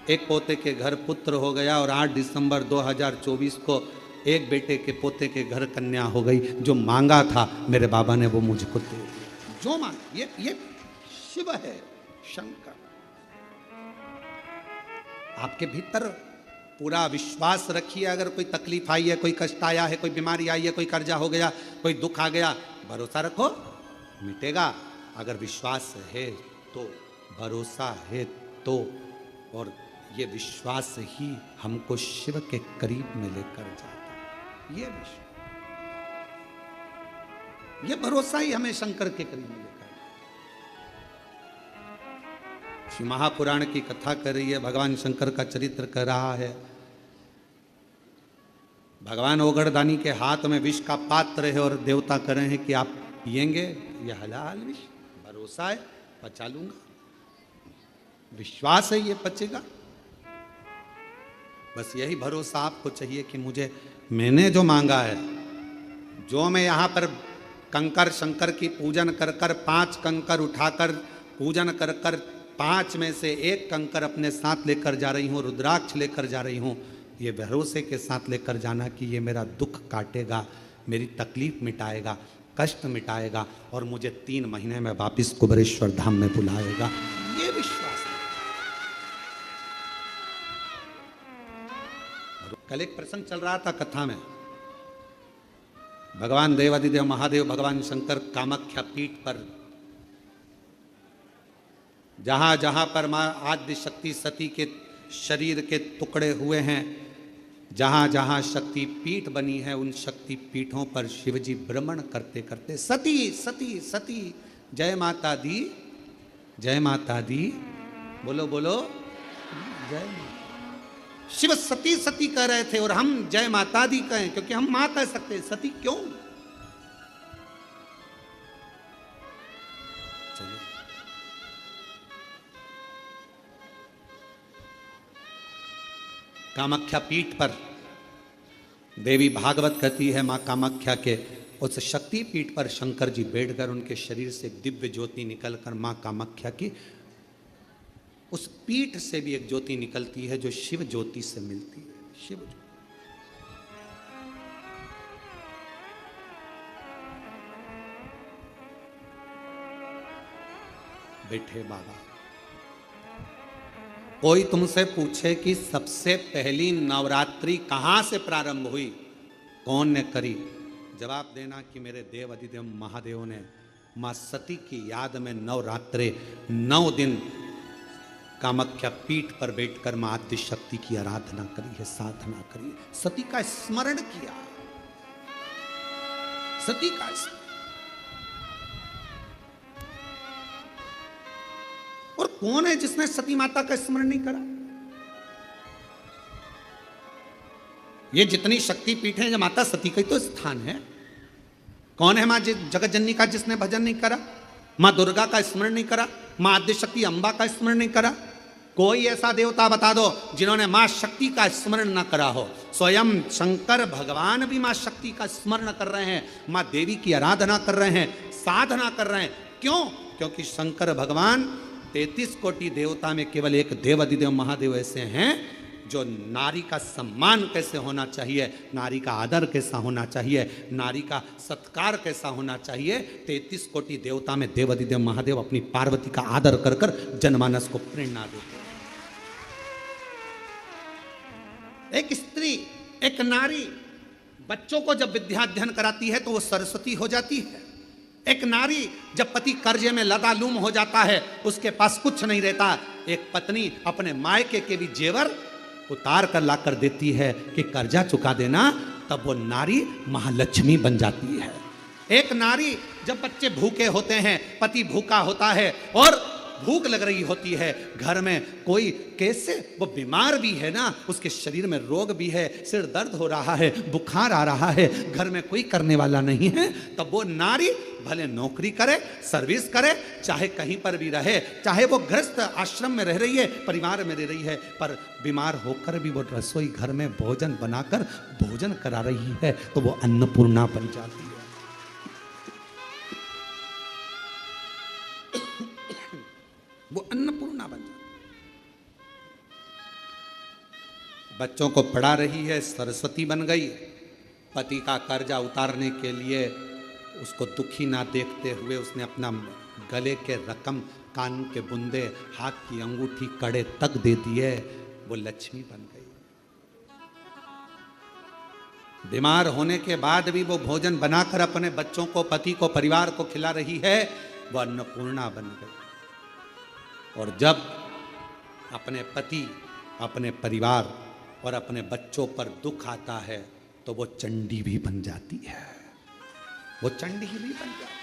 एक पोते के घर पुत्र हो गया और 8 दिसंबर 2024 को एक बेटे के पोते के घर कन्या हो गई। जो मांगा था मेरे बाबा ने वो मुझको दे दिया। जो मांगा, ये शिव है, शंकर। आपके भीतर पूरा विश्वास रखिए। अगर कोई तकलीफ आई है, कोई कष्ट आया है, कोई बीमारी आई है, कोई कर्जा हो गया, कोई दुख आ गया, भरोसा रखो, मिटेगा। अगर विश्वास है तो, भरोसा है तो, और ये विश्वास ही हमको शिव के करीब में लेकर जाता। ये विश्वास, ये भरोसा ही हमें शंकर के करीब में लेकर। श्री महापुराण की कथा कर रही है, भगवान शंकर का चरित्र कर रहा है। भगवान ओगड़दानी के हाथ में विष का पात्र है और देवता कर रहे हैं कि आप पिएंगे, यह हलाल विष, भरोसा है पचा लूंगा, विश्वास है ये पचेगा। बस यही भरोसा आपको चाहिए कि मुझे, मैंने जो मांगा है, जो मैं यहाँ पर कंकर शंकर की पूजन कर कर 5 कंकर उठाकर पूजन कर कर 5 में से 1 कंकर अपने साथ लेकर जा रही हूँ, रुद्राक्ष लेकर जा रही हूँ, ये भरोसे के साथ लेकर जाना कि ये मेरा दुख काटेगा, मेरी तकलीफ मिटाएगा, कष्ट मिटाएगा और मुझे 3 महीने में वापिस कुबेरेश्वर धाम में बुलाएगा, ये विश्वास है। कल एक प्रसंग चल रहा था कथा में, भगवान देवादिदेव महादेव भगवान शंकर कामाख्या पीठ पर, जहां जहां पर मां आद्य शक्ति सती के शरीर के टुकड़े हुए हैं, जहां जहां शक्ति पीठ बनी है, उन शक्ति पीठों पर शिवजी भ्रमण करते करते सती सती सती जय माता दी, जय माता दी, बोलो बोलो जय माता। शिव सती सती कह रहे थे और हम जय माता दी कहें, क्योंकि हम मां कह सकते हैं, सती क्यों? चलिए कामाख्या पीठ पर देवी भागवत कहती है, मां कामाख्या के उस शक्ति पीठ पर शंकर जी बैठकर उनके शरीर से दिव्य ज्योति निकलकर मां कामाख्या की उस पीठ से भी एक ज्योति निकलती है जो शिव ज्योति से मिलती है। शिव ज्योति बैठे बाबा, कोई तुमसे पूछे कि सबसे पहली नवरात्रि कहां से प्रारंभ हुई, कौन ने करी, जवाब देना कि मेरे देव अधिदेव महादेव ने मां सती की याद में नवरात्रे 9 दिन कामाख्या पीठ पर बैठकर मां आद्य शक्ति की आराधना करी है, साधना करी है, सती का स्मरण किया, सती का स्मरण। और कौन है जिसने सती माता का स्मरण नहीं करा? ये जितनी शक्ति पीठ है, माता सती का ही तो स्थान है। कौन है मां जगत जननी का जिसने भजन नहीं करा, मां दुर्गा का स्मरण नहीं करा, मां आद्य शक्ति अंबा का स्मरण नहीं करा? कोई ऐसा देवता बता दो जिन्होंने मां शक्ति का स्मरण न करा हो। स्वयं शंकर भगवान भी मां शक्ति का स्मरण कर रहे हैं, मां देवी की आराधना कर रहे हैं, साधना कर रहे हैं। क्यों? क्योंकि शंकर भगवान 33 कोटि देवता में केवल एक देव अधिदेव महादेव ऐसे हैं जो नारी का सम्मान कैसे होना चाहिए, नारी का आदर कैसा होना चाहिए, नारी का सत्कार कैसा होना चाहिए, 33 कोटि देवता में देव अधिदेव महादेव अपनी पार्वती का आदर कर कर जनमानस को प्रेरणा देते हैं। एक स्त्री, एक नारी बच्चों को जब विद्या अध्ययन कराती है तो वो सरस्वती हो जाती है। एक नारी जब पति कर्जे में लदालूम हो जाता है, उसके पास कुछ नहीं रहता, एक पत्नी अपने मायके के भी जेवर उतार कर ला कर देती है कि कर्जा चुका देना, तब वो नारी महालक्ष्मी बन जाती है। एक नारी जब बच्चे भूखे होते हैं, पति भूखा होता है और भूख लग रही होती है, घर में कोई कैसे वो बीमार भी है ना, उसके शरीर में रोग भी है, सिर दर्द हो रहा है, बुखार आ रहा है, घर में कोई करने वाला नहीं है, तब वो नारी भले नौकरी करे, सर्विस करे, चाहे कहीं पर भी रहे, चाहे वो गृहस्थ आश्रम में रह रही है, परिवार में रह रही है, पर बीमार होकर भी वो रसोई घर में भोजन बनाकर भोजन करा रही है, तो वो अन्नपूर्णा बन जाती है। वो अन्नपूर्णा बन जाती। बच्चों को पढ़ा रही है, सरस्वती बन गई। पति का कर्जा उतारने के लिए उसको दुखी ना देखते हुए उसने अपना गले के रकम, कान के बुंदे, हाथ की अंगूठी, कड़े तक दे दिए, वो लक्ष्मी बन गई। बीमार होने के बाद भी वो भोजन बनाकर अपने बच्चों को, पति को, परिवार को खिला रही है, वो अन्नपूर्णा बन गई। और जब अपने पति, अपने परिवार और अपने बच्चों पर दुख आता है तो वो चंडी भी बन जाती है, वो चंडी भी बन जाती है।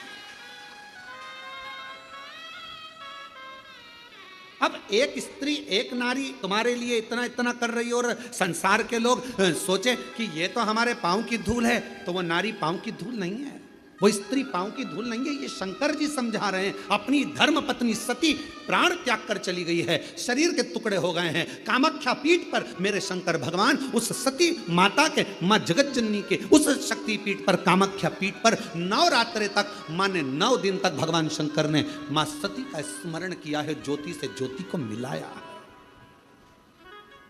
अब एक स्त्री, एक नारी तुम्हारे लिए इतना इतना कर रही है और संसार के लोग सोचे कि ये तो हमारे पांव की धूल है, तो वो नारी पांव की धूल नहीं है, वो स्त्री पांव की धूल नहीं है। ये शंकर जी समझा रहे हैं। अपनी धर्म पत्नी सती प्राण त्याग कर चली गई है, शरीर के टुकड़े हो गए हैं। कामाख्या पीठ पर मेरे शंकर भगवान उस सती माता के, मां जगत जननी के उस शक्ति पीठ पर, कामाख्या पीठ पर नवरात्रे तक, माने 9 दिन तक भगवान शंकर ने मां सती का स्मरण किया है, ज्योति से ज्योति को मिलाया है,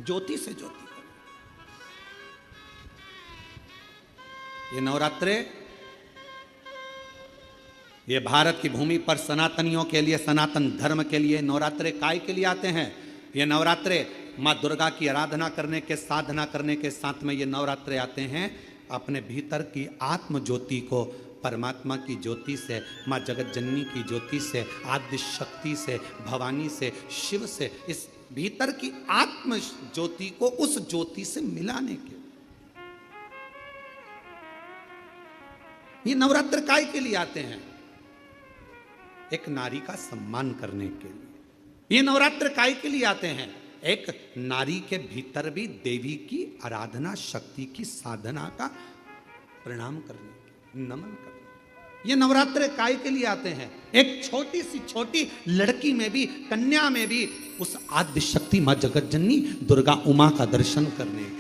ज्योति से ज्योति को। ये नवरात्रे, ये भारत की भूमि पर सनातनियों के लिए, सनातन धर्म के लिए नवरात्रे काय के लिए आते हैं। ये नवरात्रे माँ दुर्गा की आराधना करने के, साधना करने के साथ में ये नवरात्रे आते हैं अपने भीतर की आत्म ज्योति को परमात्मा की ज्योति से, माँ जगत जननी की ज्योति से, आद्य शक्ति से, भवानी से, शिव से, इस भीतर की आत्म ज्योति को उस ज्योति से मिलाने के। ये नवरात्र काय के लिए आते हैं? एक नारी का सम्मान करने के लिए। ये नवरात्र काय के लिए आते हैं? एक नारी के भीतर भी देवी की आराधना, शक्ति की साधना का प्रणाम करने के, नमन करने। ये नवरात्र काय के लिए आते हैं? एक छोटी सी छोटी लड़की में भी, कन्या में भी उस आद्य शक्ति मां जगत जननी दुर्गा उमा का दर्शन करने के।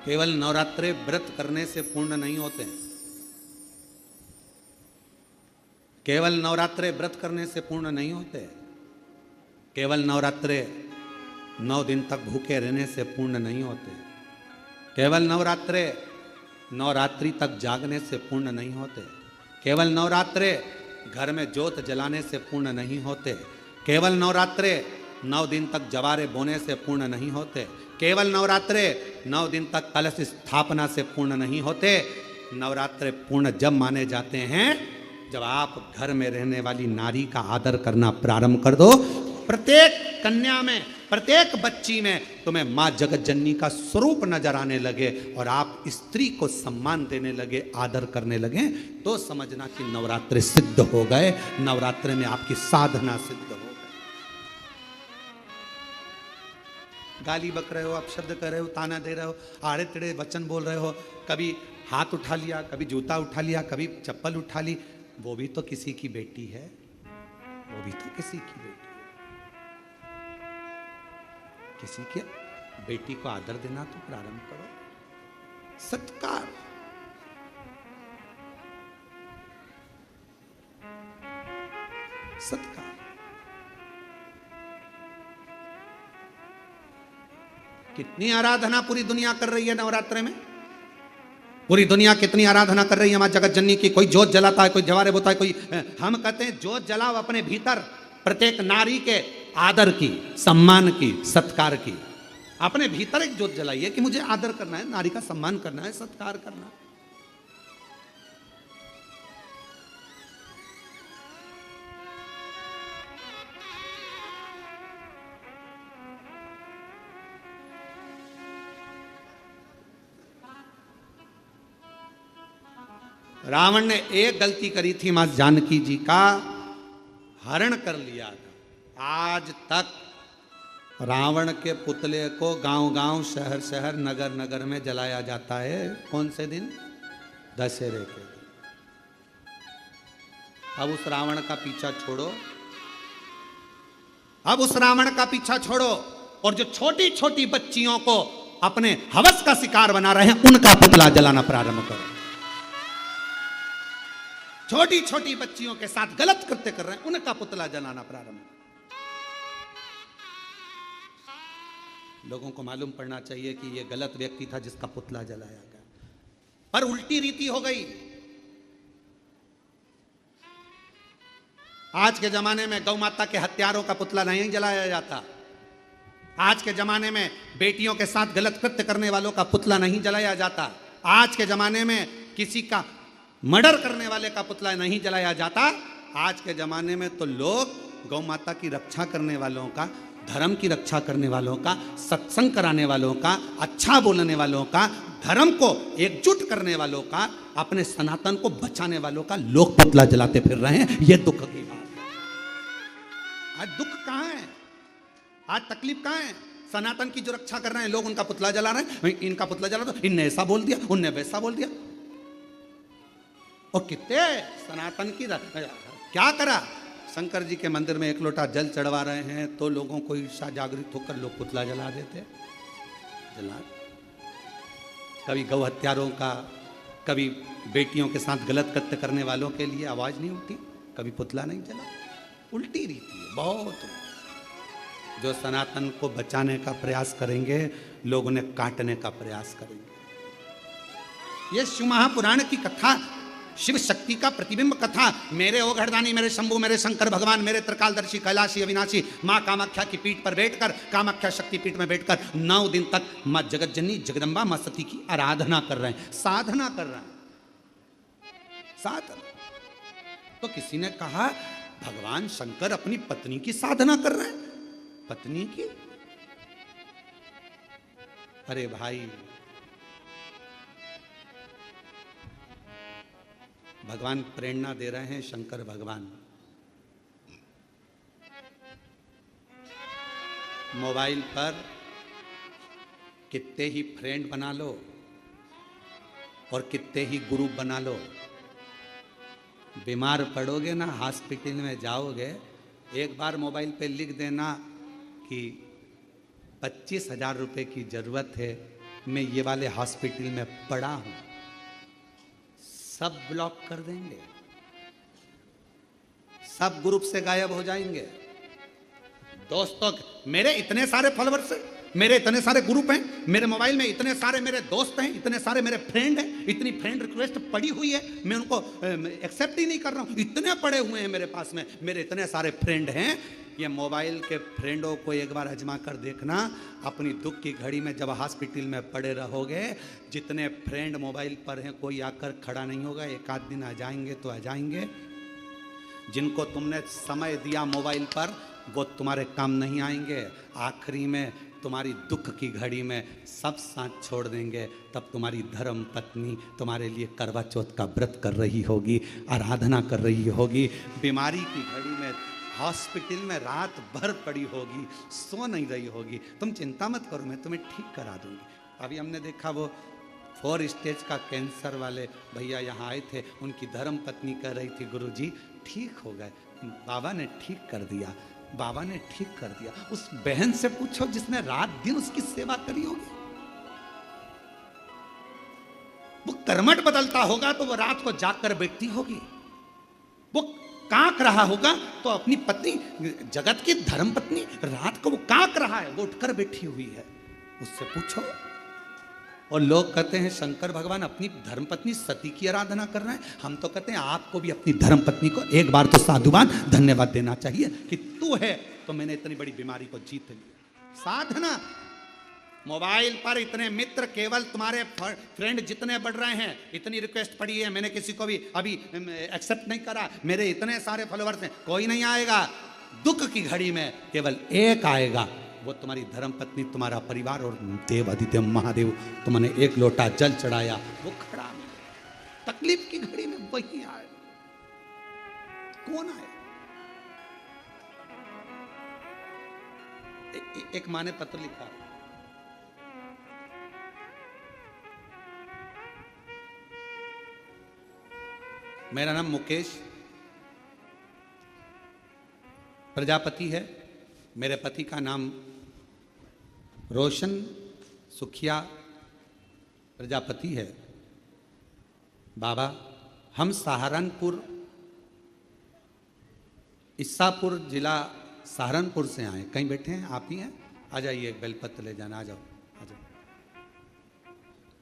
केवल नवरात्रे व्रत करने से पूर्ण नहीं होते हैं। केवल नवरात्रे व्रत करने से पूर्ण नहीं होते। केवल नवरात्रे 9 दिन तक भूखे रहने से पूर्ण नहीं होते। केवल नवरात्रे नवरात्रि तक जागने से पूर्ण नहीं होते। केवल नवरात्रे घर में ज्योत जलाने से पूर्ण नहीं होते। केवल नवरात्रे 9 दिन तक जवारे बोने से पूर्ण नहीं होते। केवल नवरात्रे 9 दिन तक कलश स्थापना से पूर्ण नहीं होते। नवरात्रे पूर्ण जब माने जाते हैं जब आप घर में रहने वाली नारी का आदर करना प्रारंभ कर दो। प्रत्येक कन्या में, प्रत्येक बच्ची में तुम्हें मां जगत जननी का स्वरूप नजर आने लगे और आप स्त्री को सम्मान देने लगे, आदर करने लगे, तो समझना कि नवरात्रे सिद्ध हो गए। नवरात्रे में आपकी साधना सिद्ध हो गई। गाली बक रहे हो, आप शब्द कर रहे हो, ताना दे रहे हो, आड़े टेढ़े वचन बोल रहे हो, कभी हाथ उठा लिया, कभी जूता उठा लिया, कभी चप्पल उठा ली, वो भी तो किसी की बेटी है। वो भी तो किसी की बेटी है। किसी के बेटी को आदर देना तो प्रारंभ करो। सत्कार, सत्कार। कितनी आराधना पूरी दुनिया कर रही है नवरात्रे में। पूरी दुनिया कितनी आराधना कर रही है मां जगत जननी की। कोई जोत जलाता है, कोई जवारे बोता है, कोई, हम कहते हैं जोत जलाओ अपने भीतर, प्रत्येक नारी के आदर की, सम्मान की, सत्कार की। अपने भीतर एक जोत जलाइए कि मुझे आदर करना है, नारी का सम्मान करना है, सत्कार करना है। रावण ने एक गलती करी थी, मां जानकी जी का हरण कर लिया था। आज तक रावण के पुतले को गांव-गांव, शहर-शहर, नगर-नगर में जलाया जाता है। कौन से दिन? दशहरे के दिन। अब उस रावण का पीछा छोड़ो, अब उस रावण का पीछा छोड़ो और जो छोटी छोटी बच्चियों को अपने हवस का शिकार बना रहे हैं उनका पुतला जलाना प्रारंभ करो। छोटी छोटी बच्चियों के साथ गलत कृत्य कर रहे हैं उनका पुतला जलाना प्रारंभ। लोगों को मालूम पड़ना चाहिए कि यह गलत व्यक्ति था जिसका पुतला जलाया गया, पर उल्टी रीति हो गई। आज के जमाने में गौ माता के हत्यारों का पुतला नहीं जलाया जाता। आज के जमाने में बेटियों के साथ गलत कृत्य करने वालों का पुतला नहीं जलाया जाता। आज के जमाने में किसी का मर्डर करने वाले का पुतला नहीं जलाया जाता। आज के जमाने में तो लोग गौ माता की रक्षा करने वालों का, धर्म की रक्षा करने वालों का, सत्संग कराने वालों का, अच्छा बोलने वालों का, धर्म को एकजुट करने वालों का, अपने सनातन को बचाने वालों का लोग पुतला जलाते फिर रहे हैं। यह दुख की बात है। आज दुख कहां है? आज तकलीफ कहां है? सनातन की जो रक्षा कर रहे हैं लोग उनका पुतला जला रहे हैं, इनका पुतला जला दो, इनने ऐसा बोल दिया, उनने वैसा बोल दिया। और कितने सनातन की क्या करा, शंकर जी के मंदिर में एक लोटा जल चढ़वा रहे हैं तो लोगों को ईर्षा जागृत होकर लोग पुतला जला देते, जला। कभी गौ हत्यारों का, कभी बेटियों के साथ गलत कृत्य करने वालों के लिए आवाज नहीं उठी, कभी पुतला नहीं जला। उल्टी रीति है बहुत। जो सनातन को बचाने का प्रयास करेंगे लोग उन्हें काटने का प्रयास करेंगे। ये शिव महापुराण की कथा, शिव शक्ति का प्रतिबिंब कथा। मेरे ओघड़दानी, मेरे शंभु, मेरे शंकर भगवान, मेरे त्रिकालदर्शी कैलाशी अविनाशी माँ कामाख्या की पीठ पर बैठकर, कामाख्या शक्ति पीठ में बैठकर 9 दिन तक माँ जगतजननी जगदम्बा माँ सती की आराधना कर रहे हैं, साधना कर रहे हैं, साधना। तो किसी ने कहा भगवान शंकर अपनी पत्नी की साधना कर रहे हैं, पत्नी की। अरे भाई, भगवान प्रेरणा दे रहे हैं, शंकर भगवान। मोबाइल पर कितने ही फ्रेंड बना लो और कितने ही ग्रुप बना लो, बीमार पड़ोगे ना, हॉस्पिटल में जाओगे, एक बार मोबाइल पे लिख देना कि 25,000 रुपए की जरूरत है, मैं ये वाले हॉस्पिटल में पड़ा हूं, सब ब्लॉक कर देंगे, सब ग्रुप से गायब हो जाएंगे। दोस्तों, मेरे इतने सारे फॉलोअर्स हैं, मेरे इतने सारे ग्रुप हैं, मेरे मोबाइल में इतने सारे मेरे दोस्त हैं, इतने सारे मेरे फ्रेंड हैं, इतनी फ्रेंड रिक्वेस्ट पड़ी हुई है, मैं उनको एक्सेप्ट ही नहीं कर रहा हूं, इतने पड़े हुए हैं मेरे पास में, मेरे इतने सारे फ्रेंड हैं। ये मोबाइल के फ्रेंडों को एक बार आजमा कर देखना, अपनी दुख की घड़ी में जब हॉस्पिटल में पड़े रहोगे, जितने फ्रेंड मोबाइल पर हैं कोई आकर खड़ा नहीं होगा, एक आध दिन आ जाएंगे तो आ जाएंगे। जिनको तुमने समय दिया मोबाइल पर वो तुम्हारे काम नहीं आएंगे, आखिरी में तुम्हारी दुख की घड़ी में सब साथ छोड़ देंगे। तब तुम्हारी धर्म पत्नी तुम्हारे लिए करवा चौथ का व्रत कर रही होगी, आराधना कर रही होगी, बीमारी की घड़ी में हॉस्पिटल में रात भर पड़ी होगी, सो नहीं रही होगी। तुम चिंता मत करो, मैं तुम्हें ठीक करा दूंगी। अभी हमने देखा वो 4 स्टेज का कैंसर वाले भैया यहाँ आए थे, उनकी धर्म पत्नी कह रही थी गुरुजी ठीक हो गए, बाबा ने ठीक कर दिया, बाबा ने ठीक कर दिया। उस बहन से पूछो जिसने रात दिन उसकी सेवा करी होगी, वो कर्मठ बदलता होगा तो वो रात को जाग कर बैठती होगी, वो कांक रहा होगा तो अपनी पत्नी, जगत की धर्म पत्नी, रात को वो कांक रहा है, वो उठकर बैठी हुई है, उससे पूछो। और लोग कहते हैं शंकर भगवान अपनी धर्मपत्नी सती की आराधना कर रहे हैं। हम तो कहते हैं आपको भी अपनी धर्मपत्नी को एक बार तो साधुवान धन्यवाद देना चाहिए कि तू है तो मैंने इतनी बड़ी बीमारी को जीत लिया। साधना। मोबाइल पर इतने मित्र, केवल तुम्हारे फ्रेंड जितने बढ़ रहे हैं, इतनी रिक्वेस्ट पड़ी है, मैंने किसी को भी अभी एक्सेप्ट नहीं करा, मेरे इतने सारे फॉलोअर्स हैं, कोई नहीं आएगा। दुख की घड़ी में केवल एक आएगा, वो तुम्हारी धर्मपत्नी, तुम्हारा परिवार और देव आदित्य महादेव। तुमने एक लोटा जल चढ़ाया, वो खड़ा मिले। तकलीफ की घड़ी में वही आए। कौन आए? एक माँ ने पत्र लिखा, मेरा नाम मुकेश प्रजापति है, मेरे पति का नाम रोशन सुखिया प्रजापति है। बाबा, हम सहारनपुर, ईसापुर जिला सहारनपुर से आए। कहीं बैठे हैं? आप ही हैं? आ जाइए, एक बेलपत्र ले जाना। आ जाओ, आ जाओ।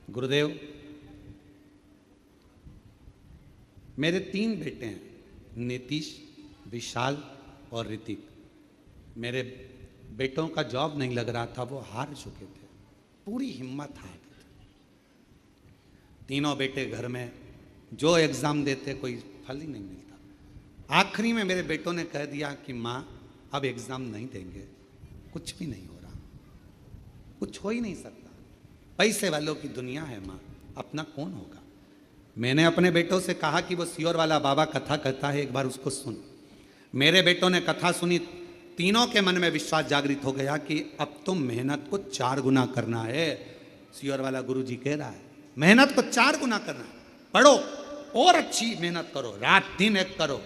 गुरुदेव, मेरे 3 बेटे हैं, नीतीश, विशाल और ऋतिक। मेरे बेटों का जॉब नहीं लग रहा था, वो हार चुके थे, पूरी हिम्मत हार गए थे। तीनों बेटे घर में, जो एग्ज़ाम देते कोई फल ही नहीं मिलता। आखिरी में मेरे बेटों ने कह दिया कि माँ अब एग्ज़ाम नहीं देंगे, कुछ भी नहीं हो रहा, कुछ हो ही नहीं सकता, पैसे वालों की दुनिया है माँ, अपना कौन होगा। मैंने अपने बेटों से कहा कि वो सियोर वाला बाबा कथा कहता है, एक बार उसको सुन। मेरे बेटों ने कथा सुनी, तीनों के मन में विश्वास जागृत हो गया कि अब तो मेहनत को 4 गुना करना है। सियोर वाला गुरु जी कह रहा है मेहनत को 4 गुना करना है, पढ़ो और अच्छी मेहनत करो, रात दिन एक करो।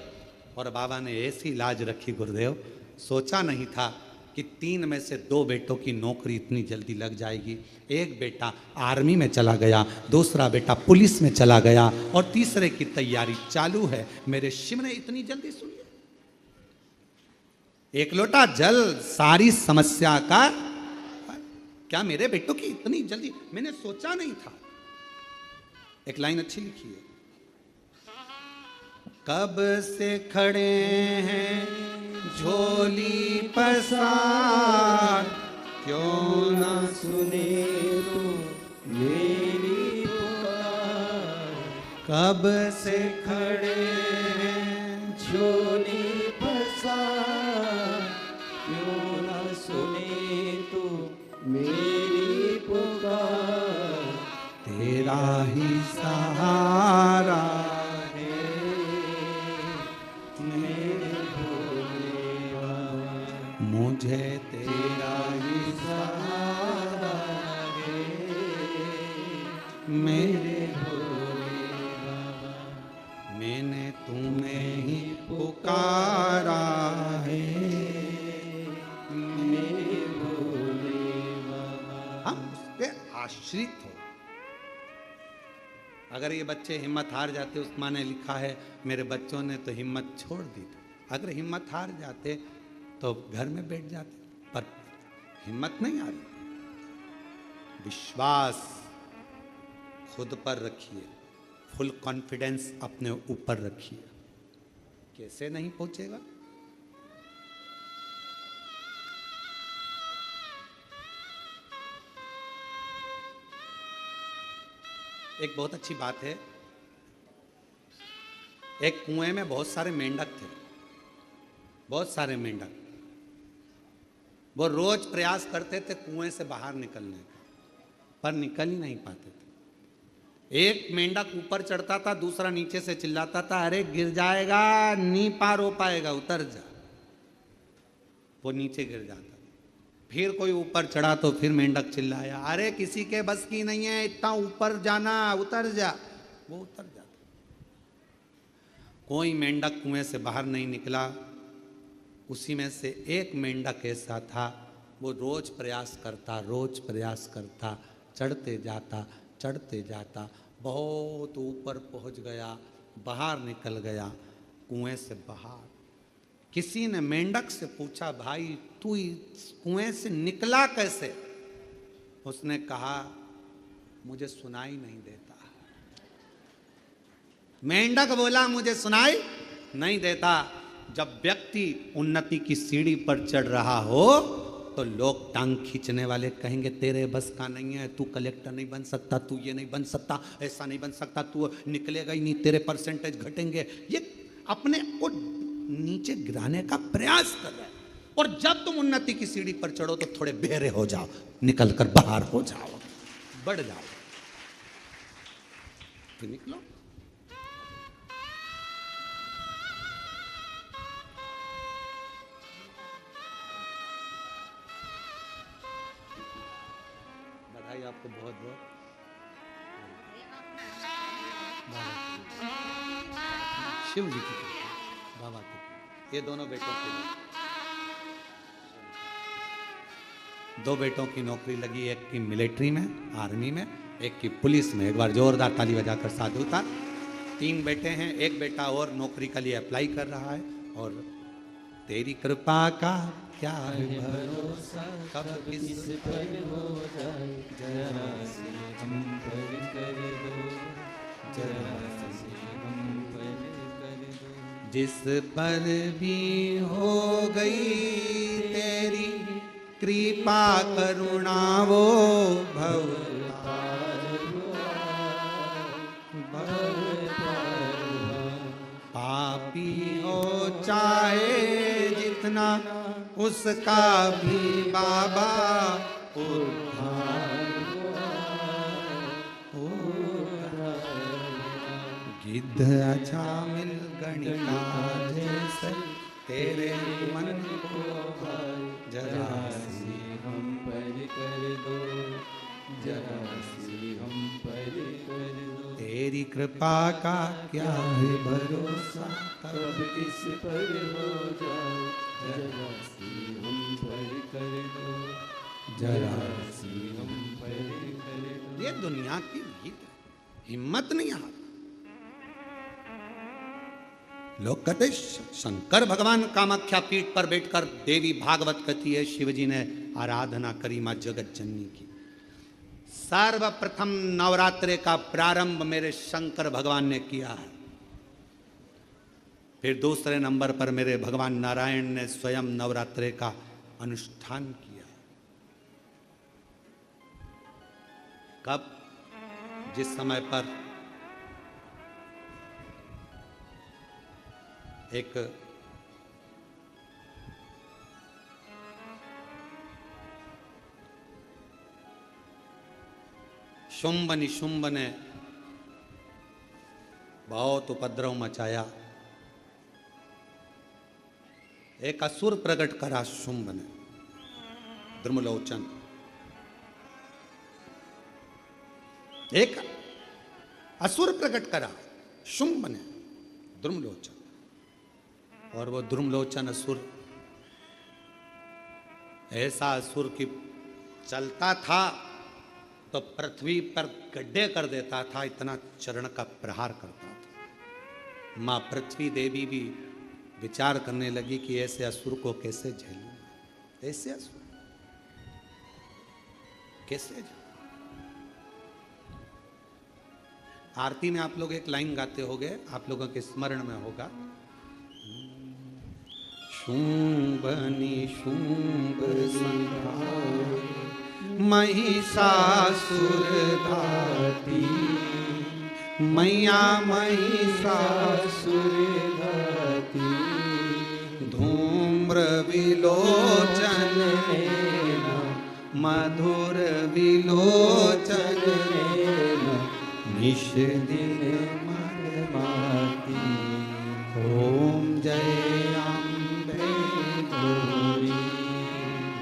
और बाबा ने ऐसी लाज रखी गुरुदेव, सोचा नहीं था कि 3 में से 2 बेटों की नौकरी इतनी जल्दी लग जाएगी। एक बेटा आर्मी में चला गया, दूसरा बेटा पुलिस में चला गया और तीसरे की तैयारी चालू है। मेरे शिव ने इतनी जल्दी सुनी। एक लोटा जल सारी समस्या का, क्या मेरे बेटों की इतनी जल्दी, मैंने सोचा नहीं था। एक लाइन अच्छी लिखी है, कब से खड़े हैं झोली पसार, क्यों ना सुने तू मेरी पुकार। कब से खड़े हैं झोली पसार, क्यों ना सुने तू मेरी पुकार। तेरा ही सहारा है मेरे भोले बाबा, मुझे तेरा ही सहारा है मेरे, भोले बाबा। मैंने तुम्हें ही पुकारा है। मेरे भोले बाबा। हम उस पे आश्रित हो। अगर ये बच्चे हिम्मत हार जाते, उस माँ ने लिखा है मेरे बच्चों ने तो हिम्मत छोड़ दी थी। अगर हिम्मत हार जाते तो घर में बैठ जाते, पर हिम्मत नहीं हारी। विश्वास खुद पर रखिए, फुल कॉन्फिडेंस अपने ऊपर रखिए। कैसे नहीं पहुंचेगा? एक बहुत अच्छी बात है, एक कुएं में बहुत सारे मेंढक थे, बहुत सारे मेंढक। वो रोज प्रयास करते थे कुएं से बाहर निकलने का, पर निकल ही नहीं पाते थे। एक मेंढक ऊपर चढ़ता था, दूसरा नीचे से चिल्लाता था, अरे गिर जाएगा, नहीं पार हो पाएगा, उतर जा। वो नीचे गिर जाता। फिर कोई ऊपर चढ़ा तो फिर मेंढक चिल्लाया, अरे किसी के बस की नहीं है इतना ऊपर जाना, उतर जा। वो उतर जाता। कोई मेंढक कुएं से बाहर नहीं निकला। उसी में से एक मेंढक ऐसा था, वो रोज प्रयास करता, चढ़ते जाता, बहुत ऊपर पहुंच गया, बाहर निकल गया कुएं से बाहर। किसी ने मेंढक से पूछा, भाई तू इस कुएं से निकला कैसे? उसने कहा, मुझे सुनाई नहीं देता। मेंढक बोला, मुझे सुनाई नहीं देता। जब व्यक्ति उन्नति की सीढ़ी पर चढ़ रहा हो तो लोग टांग खींचने वाले कहेंगे, तेरे बस का नहीं है, तू कलेक्टर नहीं बन सकता, तू ये नहीं बन सकता, ऐसा नहीं बन सकता, तू निकलेगा ही नहीं, तेरे परसेंटेज घटेंगे। ये अपने को नीचे गिराने का प्रयास कर रहा है। और जब तुम उन्नति की सीढ़ी पर चढ़ो तो थोड़े बेरे हो जाओ, निकलकर बाहर हो जाओ, बढ़ जाओ, तो निकलो। बधाई आपको बहुत बहुत। शिव जी की कृपा, बाबा की कृपा। ये दोनों बेटों के लिए 2 बेटों की नौकरी लगी, एक की मिलिट्री में, आर्मी में, एक की पुलिस में। एक बार जोरदार ताली बजाकर साधु था। 3 बेटे हैं, एक बेटा और नौकरी के लिए अप्लाई कर रहा है। और तेरी कृपा का क्या है भरोसा, कब किस पर हो जाए, जरा से हम पर कर दो, जरा से हम पर कर दो। जिस पर भी हो गई तेरी कृपा करुणा, वो भव पापी हो चाहे जितना, उसका भी बाबा उद्धार। गिद्ध अच्छा मिल गणिका जैसे, तेरे मन को भाई जरा सी हम पर कर दो, जरा सी हम पर कर दो। तेरी कृपा का क्या है भरोसा, कब किस पर हो जाए, जरा सी हम पर कर दो, जरा सी हम पर कर दो। ये दुनिया की रीत है, हिम्मत नहीं हार। लोग कहते शंकर भगवान कामाख्या पीठ पर बैठकर देवी भागवत कहती है शिवजी ने आराधना करी मां जगत जननी की। सर्वप्रथम नवरात्रे का प्रारंभ मेरे शंकर भगवान ने किया है। फिर दूसरे नंबर पर मेरे भगवान नारायण ने स्वयं नवरात्रे का अनुष्ठान किया। कब? जिस समय पर एक शुंभ निशुंभ ने बहुत उपद्रव मचाया। एक असुर प्रकट करा शुंभ ने, द्रुमलोचन। एक असुर प्रकट करा शुंभ ने, द्रुमलोचन। और वो द्रुमलोचन असुर ऐसा असुर की चलता था तो पृथ्वी पर गड्ढे कर देता था, इतना चरण का प्रहार करता था। मां पृथ्वी देवी भी विचार करने लगी कि ऐसे असुर को कैसे झेलूं, ऐसे असुर कैसे झेलूं। आरती में आप लोग एक लाइन गाते होगे, आप लोगों के स्मरण में होगा, शुंभ निशुंभ संहारी महिषासुर घाती, मैया महिषासुर घाती, धूम्र विलोचन नैना, मधुर विलोचन नैना, निश दिन मरमाती। ओम जय अम्बे गौरी,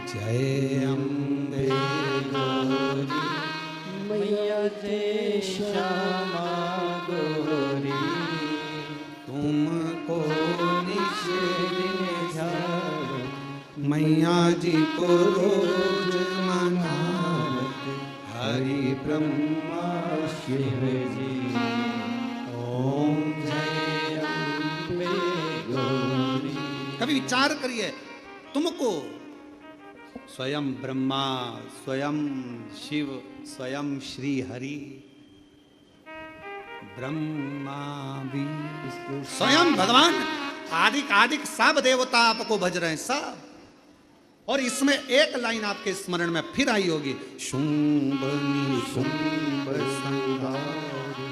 जय अम्बे गौरी, मैया जय श्यामा गौरी, तुमको निश दिन ध्यान, मैया जी को रोज मनावत, हरि ब्रह्मा शिव जी। ओम जय अम्बे गौरी। कभी विचार करिए, तुमको स्वयं ब्रह्मा, स्वयं शिव, स्वयं श्री हरि, ब्रह्मा भी, स्वयं भगवान आदिक आदिक सब देवता आपको भज रहे हैं सब। और इसमें एक लाइन आपके स्मरण में फिर आई होगी, शुंभ निशुंभ संहारी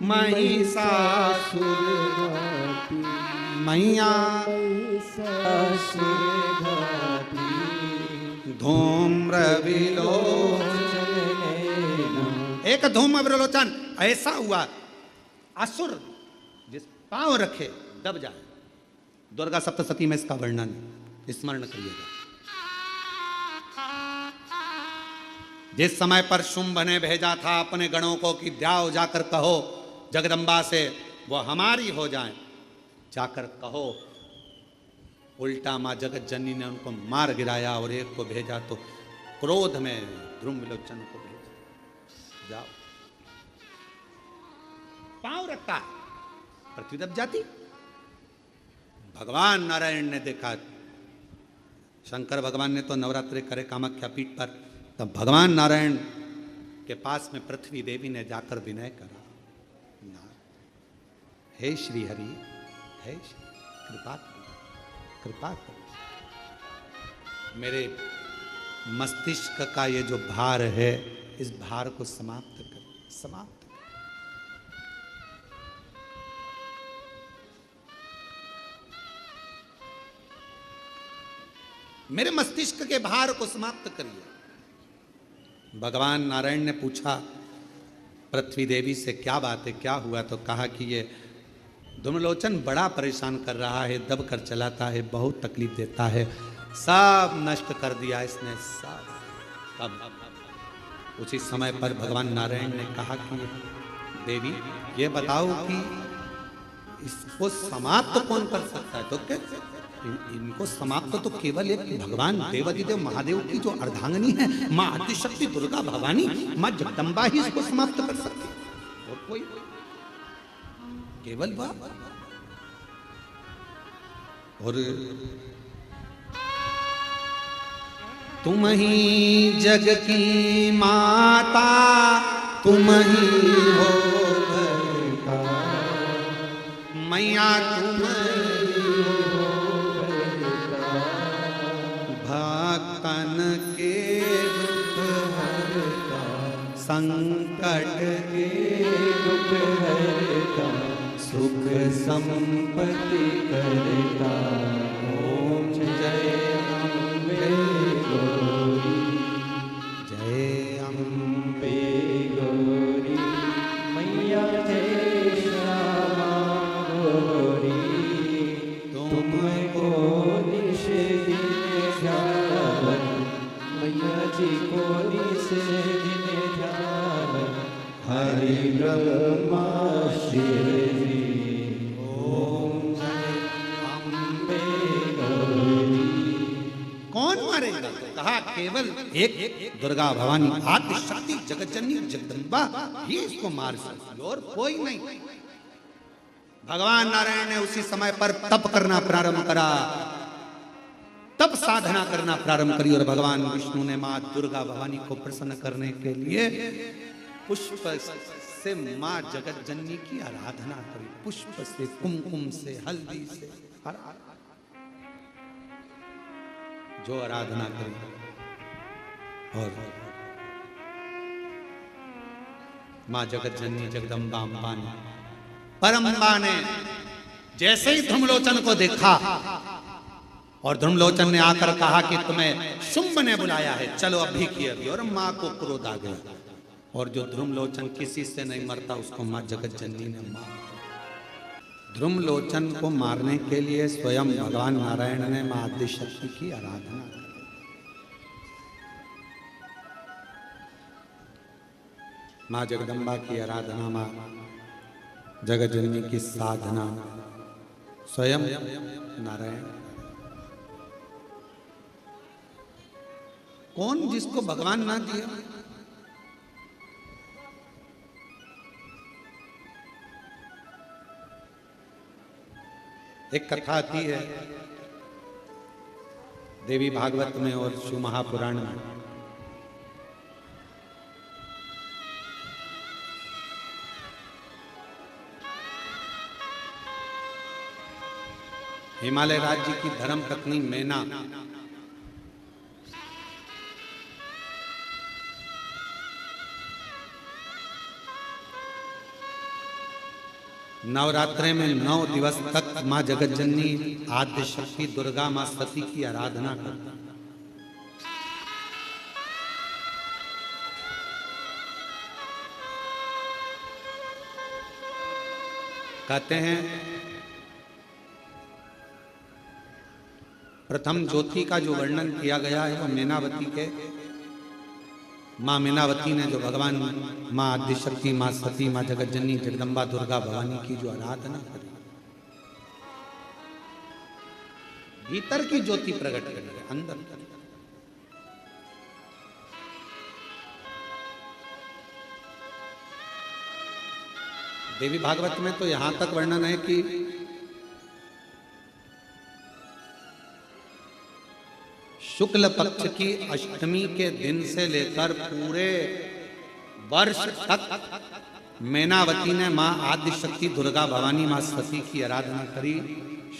महिषासुर घाती, मैया महिषासुर घाती, धूम्र विलोचन नैना। एक धूम्र विलोचन ऐसा हुआ, असुर जिस पांव रखे दब जाए। दुर्गा सप्तशती में इसका वर्णन स्मरण करिएगा। जिस समय पर शुंभ ने भेजा था अपने गणों को कि जाओ जाकर कहो जगदम्बा से वो हमारी हो जाए, जाकर कहो, उल्टा मां जगत जननी ने उनको मार गिराया और एक को भेजा तो क्रोध में ध्रुव विलोचन को भेजा, जाओ। पांव रखता पृथ्वी दब जाती। भगवान नारायण ने देखा, शंकर भगवान ने तो नवरात्रि करे कामाख्या पीठ पर, तब भगवान नारायण के पास में पृथ्वी देवी ने जाकर विनय करा, हे श्री हरि, हे श्री, कृपा करो, कृपा करो, मेरे मस्तिष्क का ये जो भार है इस भार को समाप्त कर, समाप्त कर। मेरे मस्तिष्क के भार को समाप्त करिए। भगवान नारायण ने पूछा पृथ्वी देवी से क्या बात है, क्या हुआ? तो कहा कि ये धूम्रलोचन बड़ा परेशान कर रहा है, दब कर चलाता है, बहुत तकलीफ देता है, सब नष्ट कर दिया इसने सब। तब उसी समय पर भगवान नारायण ने कहा कि देवी ये बताओ कि इसको समाप्त कौन कर सकता है? तो क्या इनको समाप्त तो केवल एक भगवान देवाधिदेव महादेव की जो अर्धांगिनी है माँ आदिशक्ति दुर्गा भवानी, माँ जगदम्बा ही इसको समाप्त कर सकती है, और कोई केवल वह। और तुम ही जग की माता, तुम ही हो मैया, तुम भक्तन के दुख हरता, संकट के दुख हरता, सुख संपत्ति करता। ओम जय अम्बे गौरी, जय अम्बे गौरी, मैया जय श्यामा गौरी। तुमको निश दिन ध्यान, मैया जी को निश दिन ध्यान। हरि ब्रह्मा शिव जी, ओम जय अम्बे गौरी। कौन मारेगा? कहा केवल एक दुर्गा भवानी आदिशक्ति जगतजननी जगदम्बा ही इसको मार सकती, और कोई नहीं। भगवान नारायण ने उसी समय पर तप करना प्रारंभ करा, तप साधना करना प्रारंभ करी, और भगवान विष्णु ने मां दुर्गा भवानी को प्रसन्न करने के लिए पुष्प से मां जगतजननी की आराधना करी, पुष्प से, कुमकुम से, हल्दी से, हर जो आराधना करी। और मां जगतजननी जगदम्बा अम्बा ने, परम्बा ने जैसे ही धूम्रलोचन को देखा, और धूम्रलोचन ने आकर कहा कि तुम्हें शुंभ ने बुलाया है, चलो अभी की अभी। और मां को क्रोध आ गया, और जो धूम्रलोचन किसी से नहीं मरता उसको मां जगतजननी ने मार। धूम्रलोचन को मारने के लिए स्वयं भगवान नारायण ने मां आदिशक्ति की आराधना की। मां जगदम्बा की आराधना, मां जगतजननी की साधना, स्वयं नारायण। कौन जिसको भगवान ना दिया? एक कथा आती है देवी भागवत में और शिव महापुराण में। हिमालय राज्य की धर्म पत्नी मैना नवरात्रे में 9 दिवस तक मां जगतजननी आदिशक्ति दुर्गा मां सती की आराधना करती। कहते हैं प्रथम ज्योति का जो वर्णन किया गया है वो मीनावती के, माँ मीनावती ने जो भगवान माँ आदिशक्ति, माँ सती, माँ जगतजननी जगदम्बा दुर्गा भवानी की जो आराधना करी, भीतर की ज्योति प्रकट करी है, अंदर करी। देवी भागवत में तो यहां तक वर्णन है कि शुक्ल पक्ष की अष्टमी के दिन से लेकर पूरे वर्ष तक मैनावती ने मां आदिशक्ति दुर्गा भवानी मां सती की आराधना करी,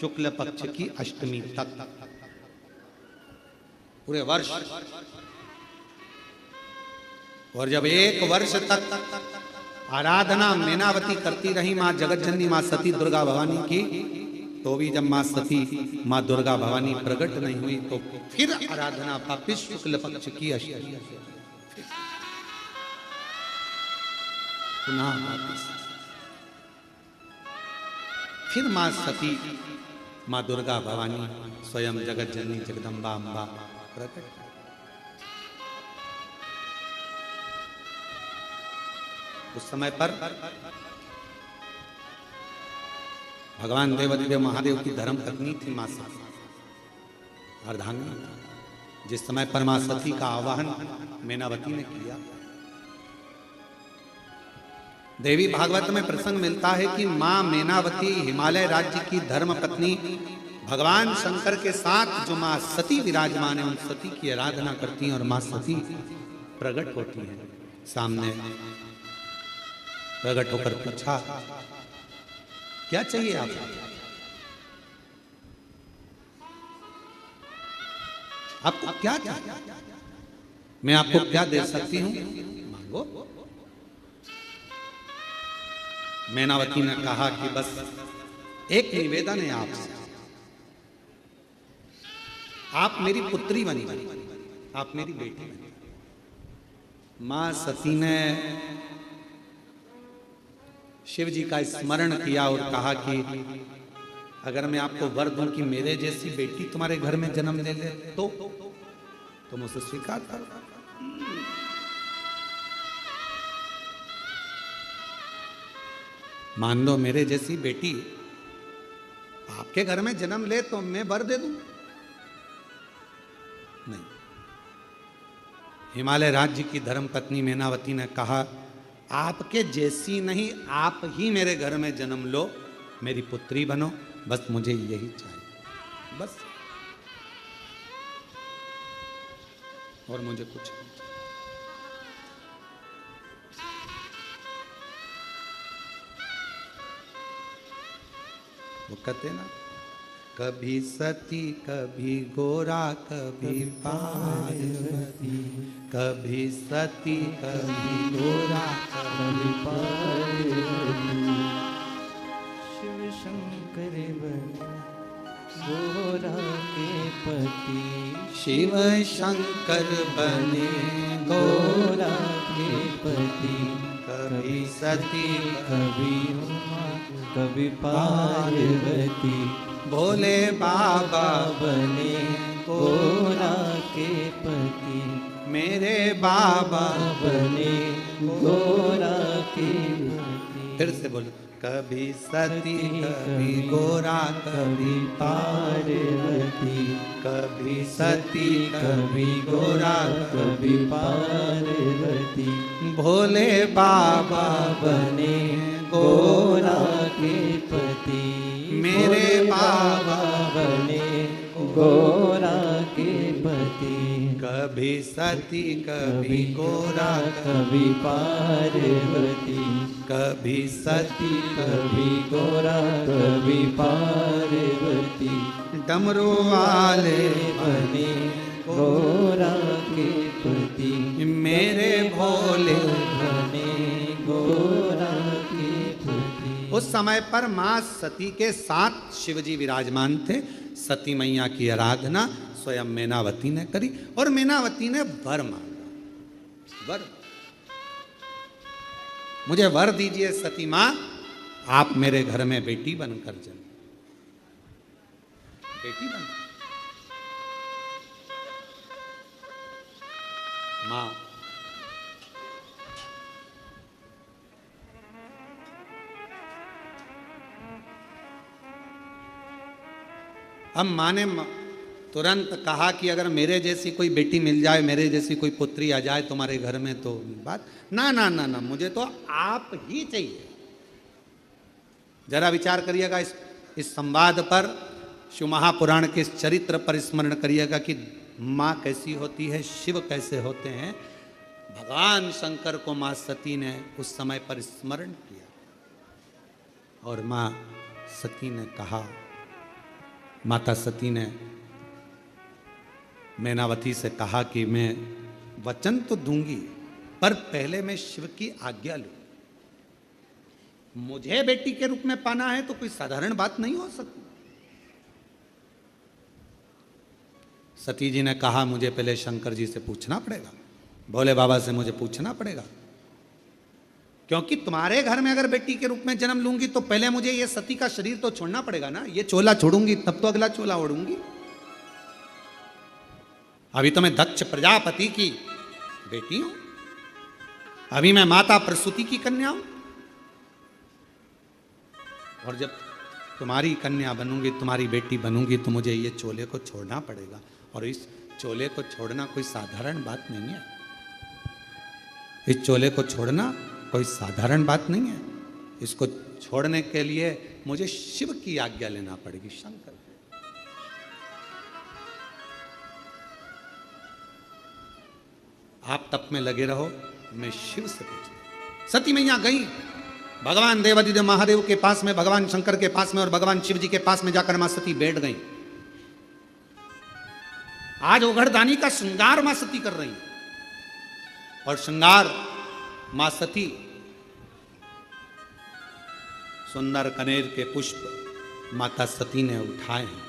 शुक्ल पक्ष की अष्टमी तक, पूरे वर्ष। और जब 1 वर्ष तक आराधना मैनावती करती रही मां जगतजननी मां सती दुर्गा भवानी की, तो भी जब मां सती मां दुर्गा भवानी प्रकट नहीं हुई तो फिर आराधना वापिस शुक्ल पक्ष की अष्टमी पुनः वापिस। फिर मां सती, मां दुर्गा भवानी स्वयं जगत जननी जगदम्बा अम्बा प्रकट। उस समय पर भगवान देवादिदेव महादेव की धर्म पत्नी थी मां सती, अर्धांगिनी। जिस समय पर मां सती का आवाहन मेनावती ने किया, देवी भागवत में प्रसंग मिलता है कि मां मेनावती हिमालय राज्य की धर्म पत्नी भगवान शंकर के साथ जो मां सती विराजमान है, उन सती की आराधना करती हैं और मां सती प्रकट होती हैं। सामने प्रकट होकर पूछा, क्या चाहिए आपको? आपको क्या चाहिए? मैं आपको क्या दे सकती हूं, मांगो। मेनावती ने कहा कि बस एक निवेदन है आपसे, आप मेरी पुत्री बनी, आप मेरी बेटी बनी। मां सती ने शिव जी का स्मरण किया और कहा कि अगर मैं आपको वर दूं कि मेरे जैसी बेटी तुम्हारे घर में जन्म ले ले तो तुम उसे स्वीकार करो। मान लो मेरे जैसी बेटी आपके घर में जन्म ले तो मैं वर दे दूं? नहीं। हिमालय राज्य की धर्म पत्नी मेनावती ने कहा, आपके जैसी नहीं, आप ही मेरे घर में जन्म लो, मेरी पुत्री बनो, बस मुझे यही चाहिए, बस, और मुझे कुछ नहीं। वो कहते ना, कभी सती कभी गोरा कभी पार्वती, कभी सती कभी गोरा कभी पार्वती। शिव शंकर बने गोरा के पति, शिव शंकर बने गोरा के पति। कभी सती कभी उमा कभी पार्वती, भोले बाबा बने गोरा के पति। मेरे बाबा बने गोरा के पति। फिर से बोलो, कभी सती कभी गोरा कभी पार्वती, कभी सती कभी गोरा कभी पार्वती। भोले बाबा बने गोरा के पति, मेरे बाबा बने गोरा के पति। कभी सती कभी गोरा कभी पार्वती, कभी सती कभी गोरा कभी पार्वती। डमरू वाले बने गोरा के पति, मेरे भोले बने गोरा के पति। उस समय पर मां सती के साथ शिवजी विराजमान थे। सती मैया की आराधना स्वयं मेनावती ने करी और मेनावती ने वर मांगा, वर, मुझे वर दीजिए सती मां, आप मेरे घर में बेटी बनकर जन्म, बेटी बन। मां अब मां ने तुरंत कहा कि अगर मेरे जैसी कोई बेटी मिल जाए, मेरे जैसी कोई पुत्री आ जाए तुम्हारे घर में तो बात ना ना ना ना, मुझे तो आप ही चाहिए। जरा विचार करिएगा इस संवाद पर, शिव महापुराण के इस चरित्र पर स्मरण करिएगा कि माँ कैसी होती है, शिव कैसे होते हैं। भगवान शंकर को माँ सती ने उस समय पर स्मरण किया और माँ सती ने कहा, माता सती ने मेनावती से कहा कि मैं वचन तो दूंगी पर पहले मैं शिव की आज्ञा लूं। मुझे बेटी के रूप में पाना है तो कोई साधारण बात नहीं हो सकती। सती जी ने कहा, मुझे पहले शंकर जी से पूछना पड़ेगा, भोले बाबा से मुझे पूछना पड़ेगा क्योंकि तुम्हारे घर में अगर बेटी के रूप में जन्म लूंगी तो पहले मुझे ये सती का शरीर तो छोड़ना पड़ेगा ना। ये चोला छोड़ूंगी तब तो अगला चोला ओढ़ूंगी। अभी तो मैं दक्ष प्रजापति की बेटी हूं, अभी मैं माता प्रसूति की कन्या हूं, और जब तुम्हारी कन्या बनूंगी, तुम्हारी बेटी बनूंगी, तो मुझे ये चोले को छोड़ना पड़ेगा। और इस चोले को छोड़ना कोई साधारण बात नहीं है। इस चोले को छोड़ना कोई साधारण बात नहीं है। इसको छोड़ने के लिए मुझे शिव की आज्ञा लेना पड़ेगी, शंकर। आप तप में लगे रहो, मैं शिव से पूछूं। सती मैया गई भगवान देवादिदेव महादेव के पास में, भगवान शंकर के पास में और भगवान शिव जी के पास में जाकर मां सती बैठ गई। आज ओघड़दानी का श्रृंगार मां सती कर रही है, और श्रृंगार मां सती सुंदर कनेर के पुष्प माता सती ने उठाए हैं,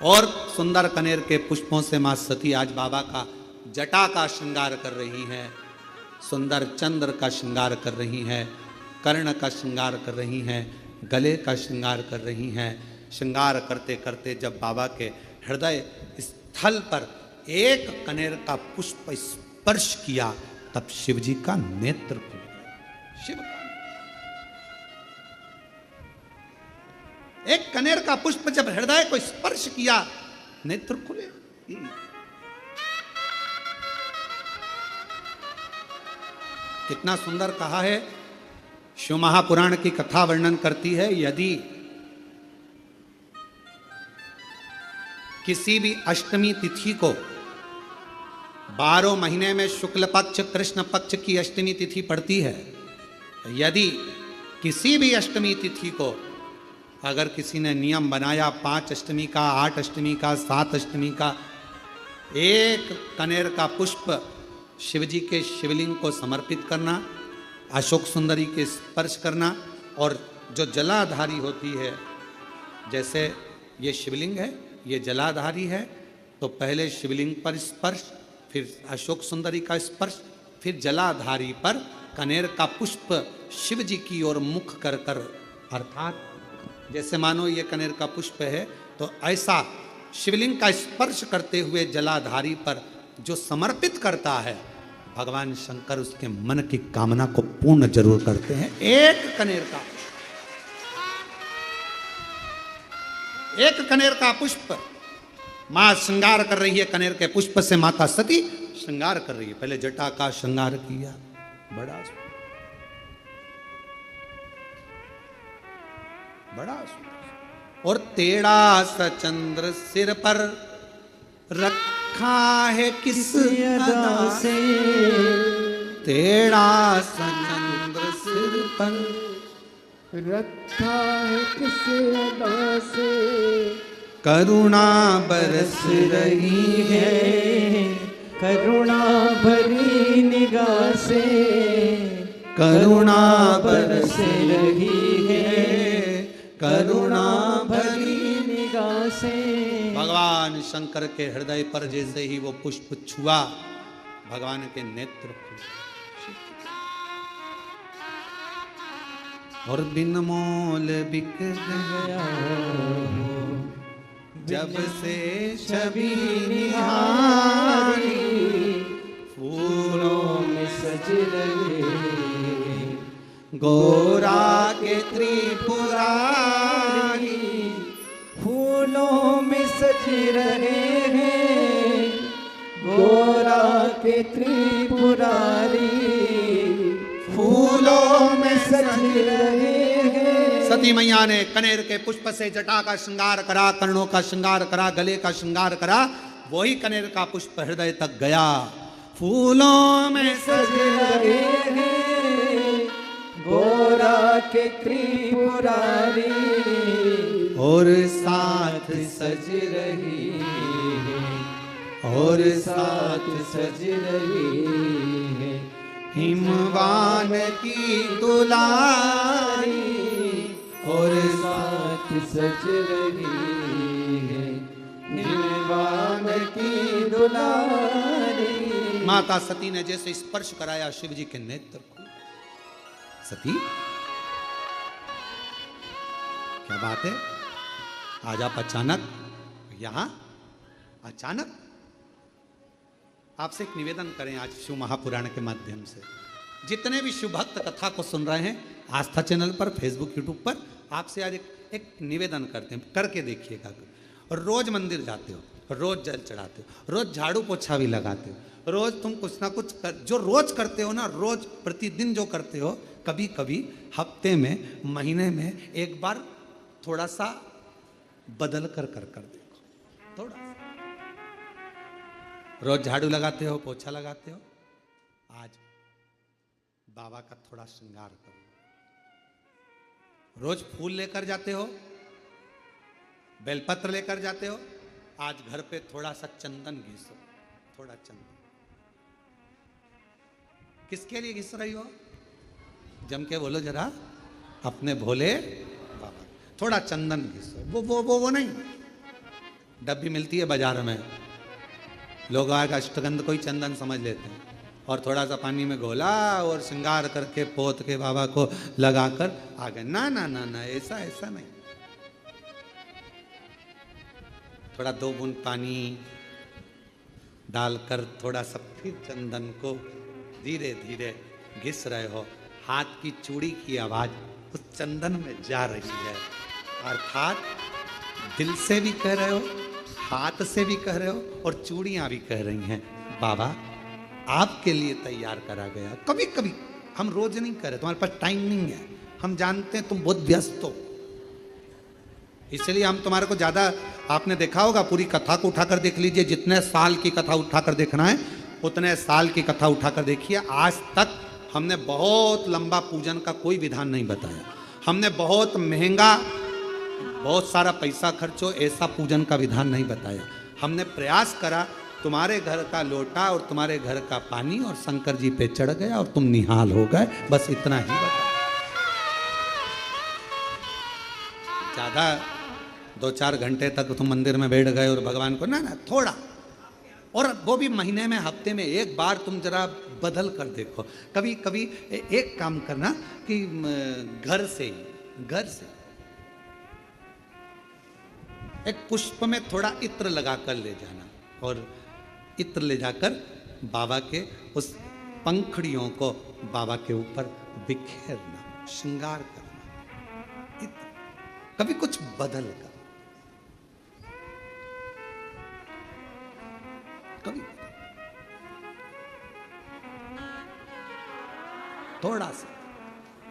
और सुंदर कनेर के पुष्पों से मां सती आज बाबा का जटा का श्रृंगार कर रही हैं, सुंदर चंद्र का श्रृंगार कर रही हैं, कर्ण का श्रृंगार कर रही हैं, गले का श्रृंगार कर रही हैं। श्रृंगार करते करते जब बाबा के हृदय स्थल पर एक कनेर का पुष्प स्पर्श किया, तब शिव जी का नेत्र खुल गया। शिव का एक कनेर का पुष्प जब हृदय को स्पर्श किया, नेत्र खुले। कितना सुंदर कहा है। शिव महापुराण की कथा वर्णन करती है, यदि किसी भी अष्टमी तिथि को 12 महीने में शुक्ल पक्ष कृष्ण पक्ष की अष्टमी तिथि पड़ती है, यदि किसी भी अष्टमी तिथि को अगर किसी ने नियम बनाया 5 अष्टमी का, 8 अष्टमी का, 7 अष्टमी का, एक कनेर का पुष्प शिव जी के शिवलिंग को समर्पित करना, अशोक सुंदरी के स्पर्श करना, और जो जलाधारी होती है, जैसे ये शिवलिंग है, ये जलाधारी है, तो पहले शिवलिंग पर स्पर्श, फिर अशोक सुंदरी का स्पर्श, फिर जलाधारी पर कनेर का पुष्प शिव जी की ओर मुख कर कर, अर्थात जैसे मानो ये कनेर का पुष्प है, तो ऐसा शिवलिंग का स्पर्श करते हुए जलाधारी पर जो समर्पित करता है, भगवान शंकर उसके मन की कामना को पूर्ण जरूर करते हैं। एक कनेर का पुष्प मां श्रृंगार कर रही है, कनेर के पुष्प से माता सती श्रृंगार कर रही है। पहले जटा का श्रृंगार किया, बड़ा और टेढ़ा सा चंद्र सिर पर रखा है किस अदा से, टेढ़ा सा चंद्र सिर पर रखा है किस अदा से, करुणा बरस रही है, करुणा भरी निगाह से, करुणा बरस रही है, करुणा भरी निगाह से। भगवान शंकर के हृदय पर जैसे ही वो पुष्प छुआ, भगवान के नेत्र खुले, और बिन मोल बिक गया जब से छवि निहारी, फूलों में सज रहे गोरा के त्रिपुरारी, फूलों में सज रहे हैं गोरा के त्रिपुरारी, फूलों में सज रहे हैं। सती मैया ने कनेर के पुष्प से जटा का श्रृंगार करा, कर्णों का श्रृंगार करा, गले का श्रृंगार करा, वही कनेर का पुष्प हृदय तक गया। फूलों में सज रहे हैं गोरा के त्रिपुरारी, और साथ सज रही है, और साथ सज रही है हिमवान की दुलारी, और साथ सज रही है हिमवान की दुलारी। माता सती ने जैसे स्पर्श कराया, शिव जी के नेत्र खुले। सती क्या बात है, आज आप अचानक यहां, अचानक। आपसे एक निवेदन करें आज शिव महापुराण के माध्यम से, जितने भी शिव भक्त कथा को सुन रहे हैं आस्था चैनल पर, फेसबुक, यूट्यूब पर, आपसे आज एक निवेदन करते हैं, करके देखिएगा। रोज मंदिर जाते हो, रोज जल चढ़ाते हो, रोज झाड़ू पोछा भी लगाते हो, रोज तुम कुछ ना कुछ जो रोज करते हो ना, रोज प्रतिदिन जो करते हो, कभी कभी हफ्ते में, महीने में एक बार थोड़ा सा बदल कर देखो, थोड़ा सा। रोज झाड़ू लगाते हो, पोछा लगाते हो, आज बाबा का थोड़ा श्रृंगार करो। रोज फूल लेकर जाते हो, बेलपत्र लेकर जाते हो, आज घर पे थोड़ा सा चंदन घिसो, थोड़ा चंदन। किसके लिए घिस रही हो? जम के बोलो जरा, अपने भोले बाबा। थोड़ा चंदन घिसो, वो नहीं, डब्बी मिलती है बाजार में, लोग आगे अष्टगंध को ही चंदन समझ लेते हैं, और थोड़ा सा पानी में घोला और श्रृंगार करके पोत के बाबा को लगाकर आ गए। ना ना ना ना, ऐसा नहीं। थोड़ा 2 बूंद पानी डालकर थोड़ा सा फिर चंदन को धीरे धीरे घिस रहे हो। हाथ की चूड़ी की आवाज उस चंदन में जा रही है, अर्थात दिल से भी कह रहे हो, हाथ से भी कह रहे हो, और चूड़ियां भी कह रही हैं, बाबा आपके लिए तैयार करा गया। कभी कभी हम रोज नहीं कर रहे, तुम्हारे पास टाइम नहीं है, हम जानते हैं तुम बहुत व्यस्त हो, इसलिए हम तुम्हारे को ज्यादा, आपने देखा होगा पूरी कथा को उठाकर देख लीजिए, जितने साल की कथा उठाकर देखना है उतने साल की कथा उठाकर देखिए। आज तक हमने बहुत लंबा पूजन का कोई विधान नहीं बताया, हमने बहुत महंगा, बहुत सारा पैसा खर्चो ऐसा पूजन का विधान नहीं बताया। हमने प्रयास करा तुम्हारे घर का लोटा और तुम्हारे घर का पानी और शंकर जी पे चढ़ गया और तुम निहाल हो गए, बस इतना ही बताया। ज्यादा 2-4 घंटे तक तुम मंदिर में बैठ गए और भगवान को ना थोड़ा, और वो भी महीने में, हफ्ते में एक बार तुम जरा बदल कर देखो। कभी कभी एक काम करना कि घर से एक पुष्प में थोड़ा इत्र लगाकर ले जाना, और इत्र ले जाकर बाबा के उस पंखड़ियों को बाबा के ऊपर बिखेरना, श्रृंगार करना, इत्र। कभी कुछ बदल कर, कभी थोड़ा सा।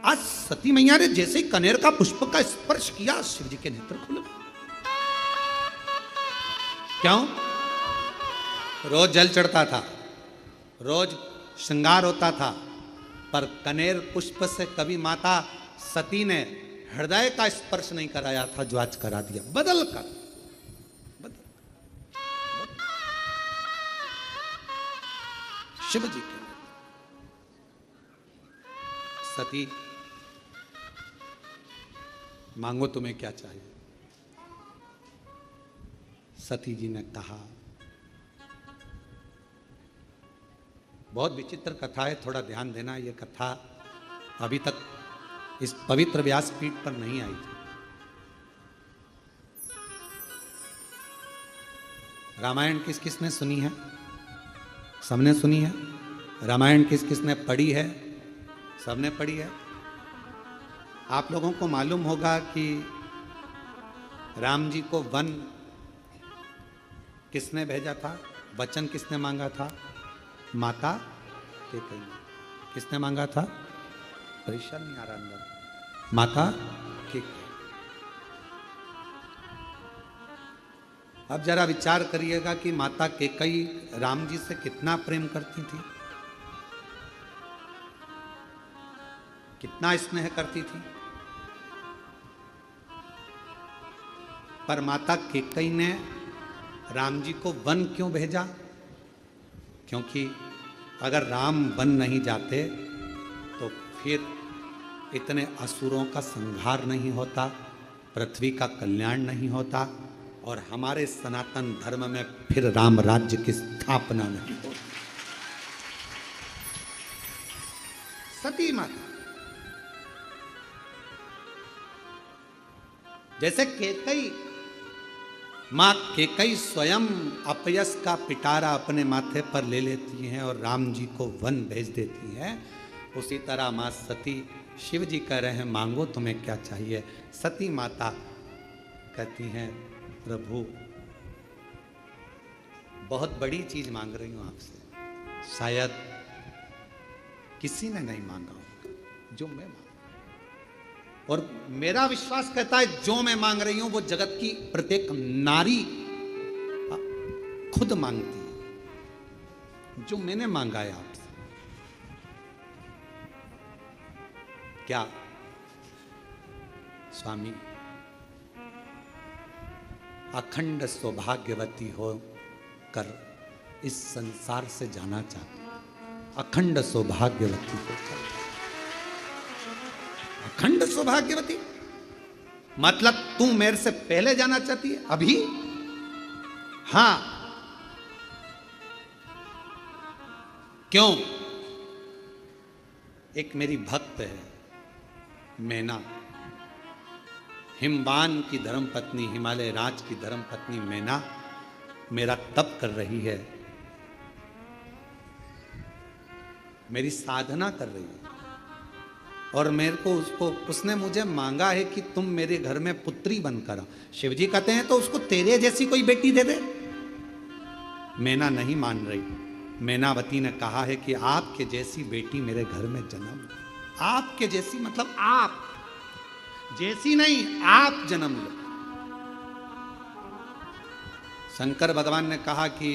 आज सती मैया ने जैसे ही कनेर का पुष्प का स्पर्श किया, शिव जी के नेत्र खुल गए। क्यों? रोज जल चढ़ता था, रोज श्रृंगार होता था, पर कनेर पुष्प से कभी माता सती ने हृदय का स्पर्श नहीं कराया था, जो आज करा दिया, बदल कर। शिव जी के सती, मांगो तुम्हें क्या चाहिए? सती जी ने कहा, बहुत विचित्र कथा है, थोड़ा ध्यान देना, ये कथा अभी तक इस पवित्र व्यासपीठ पर नहीं आई थी। रामायण किस किसने सुनी है? सबने सुनी है। रामायण किस किसने पढ़ी है? सबने पढ़ी है। आप लोगों को मालूम होगा कि राम जी को वन किसने भेजा था? वचन किसने मांगा था? माता कैकेयी। किसने मांगा था? परेशान नहीं आ रहा अंदर। माता कैकेयी। अब जरा विचार करिएगा कि माता कैकेयी राम जी से कितना प्रेम करती थी, कितना स्नेह करती थी। पर माता कैकेयी ने राम जी को वन क्यों भेजा? क्योंकि अगर राम वन नहीं जाते तो फिर इतने असुरों का संहार नहीं होता, पृथ्वी का कल्याण नहीं होता, और हमारे सनातन धर्म में फिर राम राज्य की स्थापना नहीं होती। सती माता जैसे केकई, माँ केकई स्वयं अपयस का पिटारा अपने माथे पर ले लेती हैं और राम जी को वन भेज देती हैं, उसी तरह माँ सती, शिव जी कह रहे हैं मांगो तुम्हें क्या चाहिए। सती माता कहती हैं प्रभु बहुत बड़ी चीज मांग रही हूं आपसे, शायद किसी ने नहीं मांगा होगा जो मैं मांग, और मेरा विश्वास कहता है जो मैं मांग रही हूं वो जगत की प्रत्येक नारी खुद मांगती है, जो मैंने मांगा है आपसे। क्या स्वामी अखंड सौभाग्यवती हो कर इस संसार से जाना चाहती, अखंड सौभाग्यवती होकर, अखंड सौभाग्यवती मतलब तू मेरे से पहले जाना चाहती है अभी? हां, क्यों? एक मेरी भक्त है मैना, हिमवान की धर्मपत्नी, हिमालय राज की धर्मपत्नी मैना मेरा तप कर रही है, मेरी साधना कर रही है, और मेरे को उसने मुझे मांगा है कि तुम मेरे घर में पुत्री बनकर आओ। शिवजी कहते हैं तो उसको तेरे जैसी कोई बेटी दे दे। मैना नहीं मान रही। मैनावती ने कहा है कि आपके जैसी बेटी मेरे घर में जन्म, आपके जैसी मतलब आप जैसी नहीं, आप जन्म लो। शंकर भगवान ने कहा कि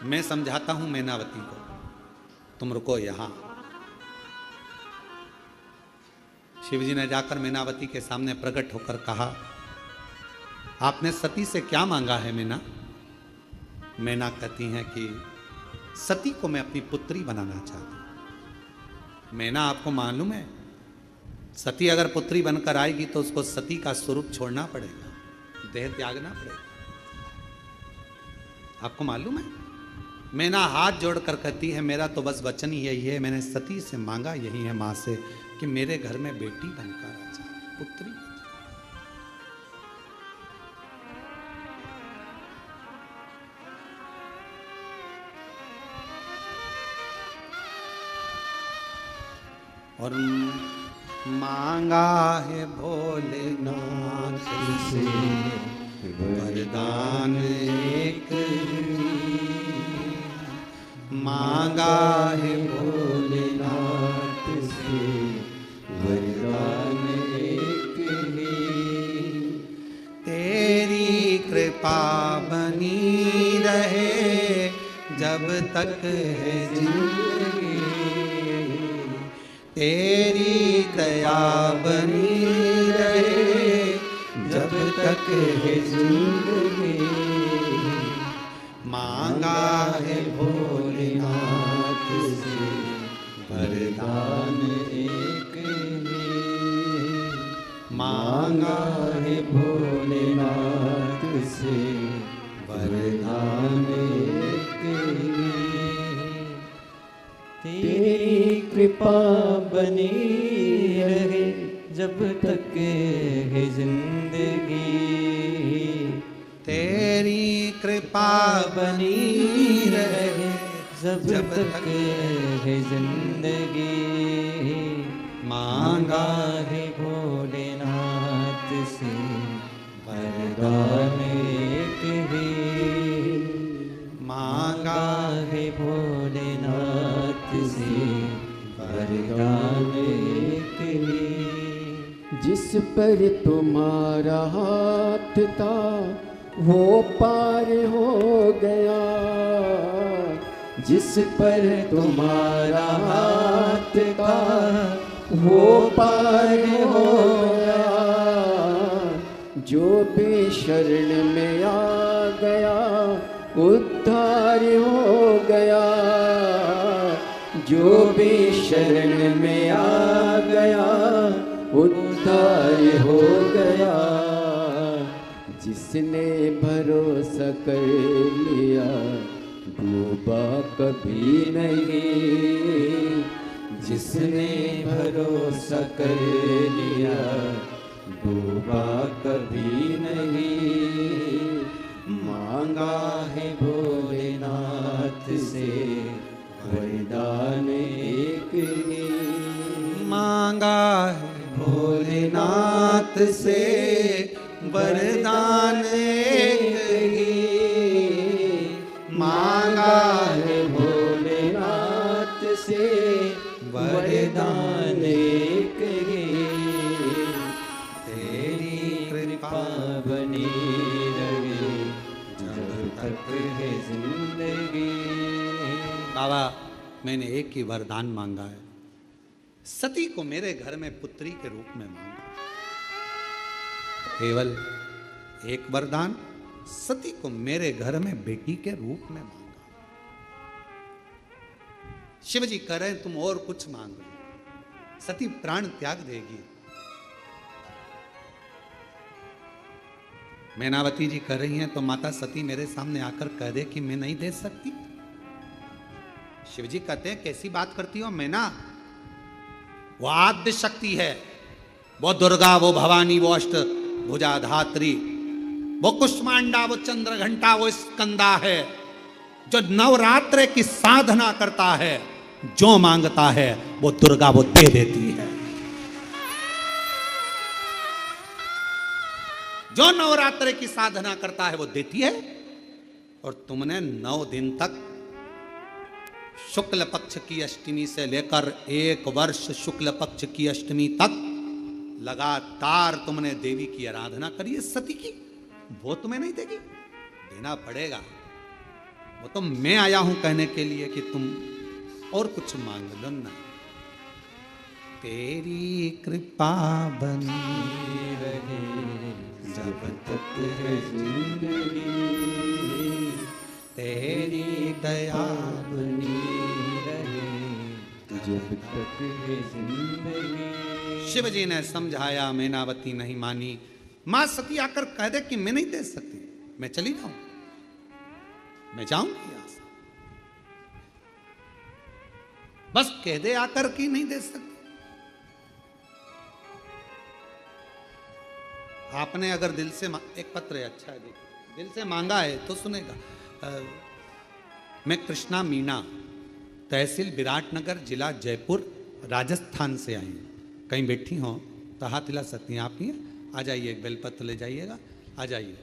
मैं समझाता हूं मैनावती को, तुम रुको यहां। शिवजी ने जाकर मैनावती के सामने प्रकट होकर कहा, आपने सती से क्या मांगा है मैना? मैना कहती हैं कि सती को मैं अपनी पुत्री बनाना चाहती हूं। मैना आपको मालूम है, सती अगर पुत्री बनकर आएगी तो उसको सती का स्वरूप छोड़ना पड़ेगा, देह त्यागना पड़ेगा, आपको मालूम है? मैना हाथ जोड़कर कहती है मेरा तो बस वचन ही यही है, मैंने सती से मांगा यही है मां से कि मेरे घर में बेटी बनकर आ जाए, पुत्री। और मांगा है भोलेनाथ से वरदान एक, मांगा है भोलेनाथ से वरदान एक ही, तेरी कृपा बनी रहे जब तक है जिंदगी, तेरी दया बनी रहे जब तक है जिंदगी, मांगा है भोलेनाथ से वरदान एक ही, मांगा है भोलेनाथ से वरदान एक ही, तेरी कृपा बनी रहे जब तक है जिंदगी, तेरी कृपा बनी रहे जब तक है जिंदगी, मांगा है भोलेनाथ से वरदान एक ही, मांगा है भोलेनाथ से वरदान एक ही। जिस पर तुम्हारा हाथ था वो पार हो गया, जिस पर तुम्हारा हाथ था वो पार हो गया, जो भी शरण में आ गया उद्धार हो गया, जो भी शरण में आ गया उद्धार हो गया, जिसने भरोसा कर लिया डूबा कभी नहीं, जिसने भरोसा भरोसा कर लिया, डूबा कभी नहीं। मांगा है भोलेनाथ से वरदान एक ही, मांगा है भोलेनाथ से वरदान एक ही। मांगा है भोलेनाथ से वरदान एक ही। तेरी कृपा बनी रहे जब तक है जिंदगी। बाबा, मैंने एक ही वरदान मांगा है, सती को मेरे घर में पुत्री के रूप में मांगा। केवल एक वरदान, सती को मेरे घर में बेटी के रूप में मांगा। शिव जी कह रहे हैं तुम और कुछ मांग लो, सती प्राण त्याग देगी। मैनावती जी कह रही हैं तो माता सती मेरे सामने आकर कह दे कि मैं नहीं दे सकती। शिव जी कहते हैं कैसी बात करती हो मैना, वो आद्य शक्ति है, वो दुर्गा, वो भवानी, वो अष्ट भुजाधात्री, वो कुष्मांडा, वो चंद्रघंटा, वो स्कंदा है, जो नवरात्र की साधना करता है, जो मांगता है वो दुर्गा वो दे देती है। जो नवरात्र की साधना करता है वो देती है। और तुमने 9 दिन तक शुक्ल पक्ष की अष्टमी से लेकर 1 वर्ष शुक्ल पक्ष की अष्टमी तक लगातार तुमने देवी की आराधना करी है सती की, वो तुम्हें नहीं देगी, देना पड़ेगा। वो तो मैं आया हूं कहने के लिए कि तुम और कुछ मांग लो ना। तेरी कृपा बनी रहे जब तक है जिंदगी, तेरी दया बनी रहे जब तक है जिंदगी। शिव जी ने समझाया, मैनावती नहीं मानी। मां सती आकर कह दे कि मैं नहीं दे सकती, मैं चली जाऊं, मैं जाऊंगी यहां से, बस कह दे आकर कि नहीं दे सकती। आपने अगर दिल से एक पत्र है, अच्छा है, देखिए दिल से मांगा है तो सुनेगा। मैं कृष्णा मीणा, तहसील विराटनगर, जिला जयपुर, राजस्थान से आई हूँ। कहीं बैठी हो तो हाथ हिला सकती हैं आप ही, आ जाइए, एक बेलपत्र ले जाइएगा, आ जाइए।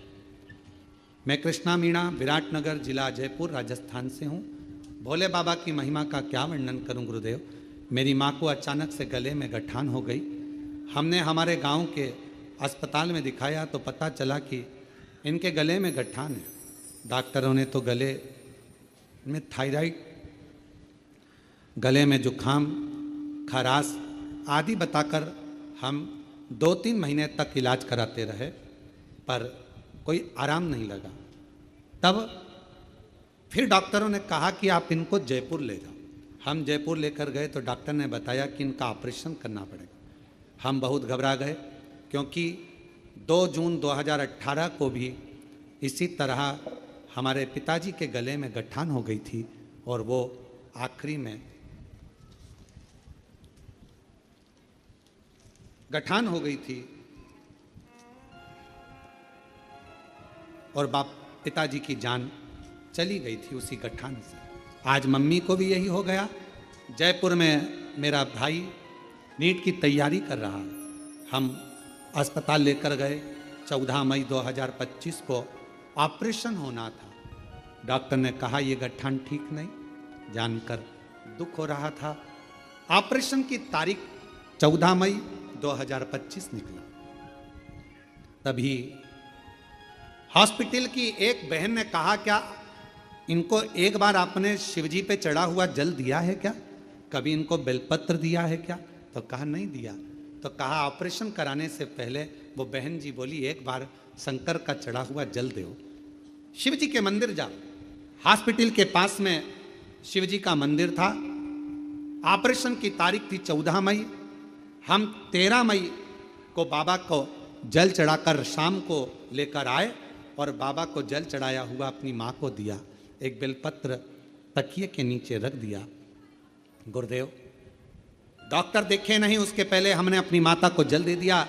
मैं कृष्णा मीणा, विराटनगर, जिला जयपुर, राजस्थान से हूँ। भोले बाबा की महिमा का क्या वर्णन करूँ गुरुदेव। मेरी माँ को अचानक से गले में गठान हो गई। हमने हमारे गांव के अस्पताल में दिखाया तो पता चला कि इनके गले में गठान है। डॉक्टरों ने तो गले में थायराइड, गले में जुखाम, खराश आदि बताकर हम 2-3 महीने तक इलाज कराते रहे, पर कोई आराम नहीं लगा। तब फिर डॉक्टरों ने कहा कि आप इनको जयपुर ले जाओ। हम जयपुर लेकर गए तो डॉक्टर ने बताया कि इनका ऑपरेशन करना पड़ेगा। हम बहुत घबरा गए, क्योंकि 2 जून 2018 को भी इसी तरह हमारे पिताजी के गले में गठान हो गई थी और वो आखिरी में गठान हो गई थी और पिताजी की जान चली गई थी उसी गठान से। आज मम्मी को भी यही हो गया। जयपुर में मेरा भाई नीट की तैयारी कर रहा है। हम अस्पताल लेकर गए। 14 मई 2025 को ऑपरेशन होना था। डॉक्टर ने कहा ये गठान ठीक नहीं, जानकर दुख हो रहा था। ऑपरेशन की तारीख 14 मई 2025 निकला। तभी हॉस्पिटल की एक बहन ने कहा, क्या इनको एक बार आपने शिवजी पे चढ़ा हुआ जल दिया है क्या, कभी इनको बेलपत्र दिया है क्या? तो कहा नहीं दिया। तो कहा ऑपरेशन कराने से पहले वो बहन जी बोली एक बार शंकर का चढ़ा हुआ जल दो, शिवजी के मंदिर जाओ। हॉस्पिटल के पास में शिवजी का मंदिर था। ऑपरेशन की तारीख थी 14 मई। हम 13 मई को बाबा को जल चढ़ाकर शाम को लेकर आए और बाबा को जल चढ़ाया हुआ अपनी माँ को दिया। एक बेलपत्र तकिए के नीचे रख दिया। गुरुदेव डॉक्टर देखे नहीं उसके पहले हमने अपनी माता को जल दे दिया।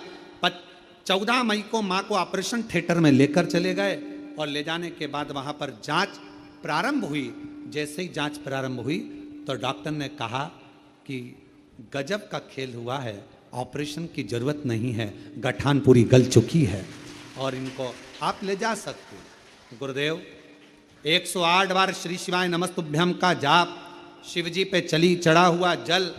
14 मई को माँ को ऑपरेशन थिएटर में लेकर चले गए और ले जाने के बाद वहाँ पर जांच प्रारंभ हुई। जैसे ही जांच प्रारंभ हुई तो डॉक्टर ने कहा कि गजब का खेल हुआ है, ऑपरेशन की जरूरत नहीं है, गठान पूरी गल चुकी है और इनको आप ले जा सकते हो। गुरुदेव 108 बार श्री शिवाय नमस्तुभ्यम का जाप, शिवजी पे चली चढ़ा हुआ जल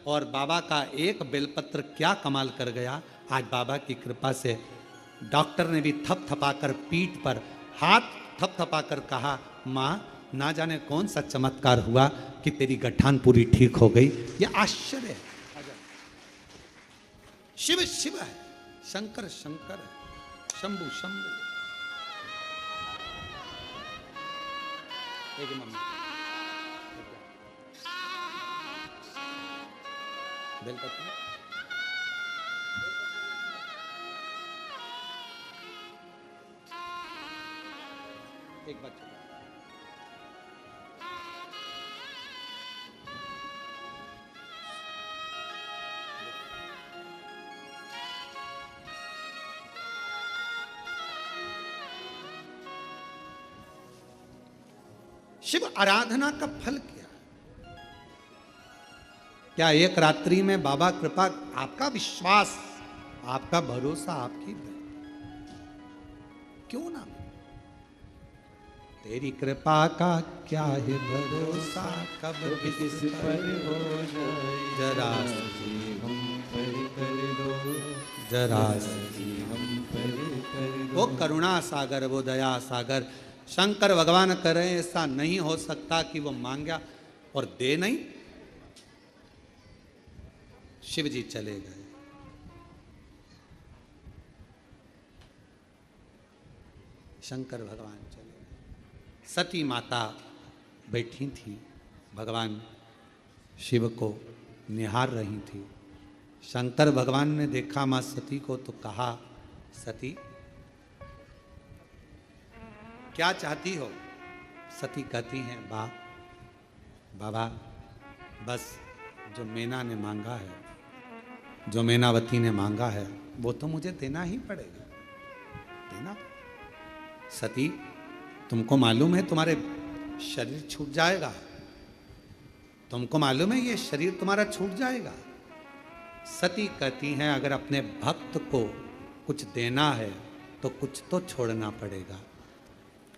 और बाबा का एक बेलपत्र क्या कमाल कर गया। आज बाबा की कृपा से डॉक्टर ने भी थपथपाकर पीठ पर हाथ थपथपाकर कहा, माँ ना जाने कौन सा चमत्कार हुआ कि तेरी गठान पूरी ठीक हो गई। ये आश्चर्य है। शिव शिव है, शंकर शंकर है, शंभु शंभु। एक मम्मी बेलपत्र एक बच्चा शिव आराधना का फल क्या? क्या एक रात्रि में बाबा कृपा, आपका विश्वास, आपका भरोसा, आपकी क्यों ना? तेरी कृपा का क्या है भरोसा, कब किस पर हो जाए, जरा जी हम पर कर दो, जरा जी हम पर कर दो। वो करुणा सागर, वो दया सागर शंकर भगवान करें, ऐसा नहीं हो सकता कि वो मांगा और दे नहीं। शिव जी चले गए। शंकर भगवान चले गए। सती माता बैठी थी, भगवान शिव को निहार रही थी। शंकर भगवान ने देखा मां सती को तो कहा, सती क्या चाहती हो? सती कहती हैं, बाबा बस जो मैना ने मांगा है, जो मैनावती ने मांगा है, वो तो मुझे देना ही पड़ेगा, देना। सती तुमको मालूम है तुम्हारे शरीर छूट जाएगा, तुमको मालूम है ये शरीर तुम्हारा छूट जाएगा। सती कहती हैं, अगर अपने भक्त को कुछ देना है तो कुछ तो छोड़ना पड़ेगा,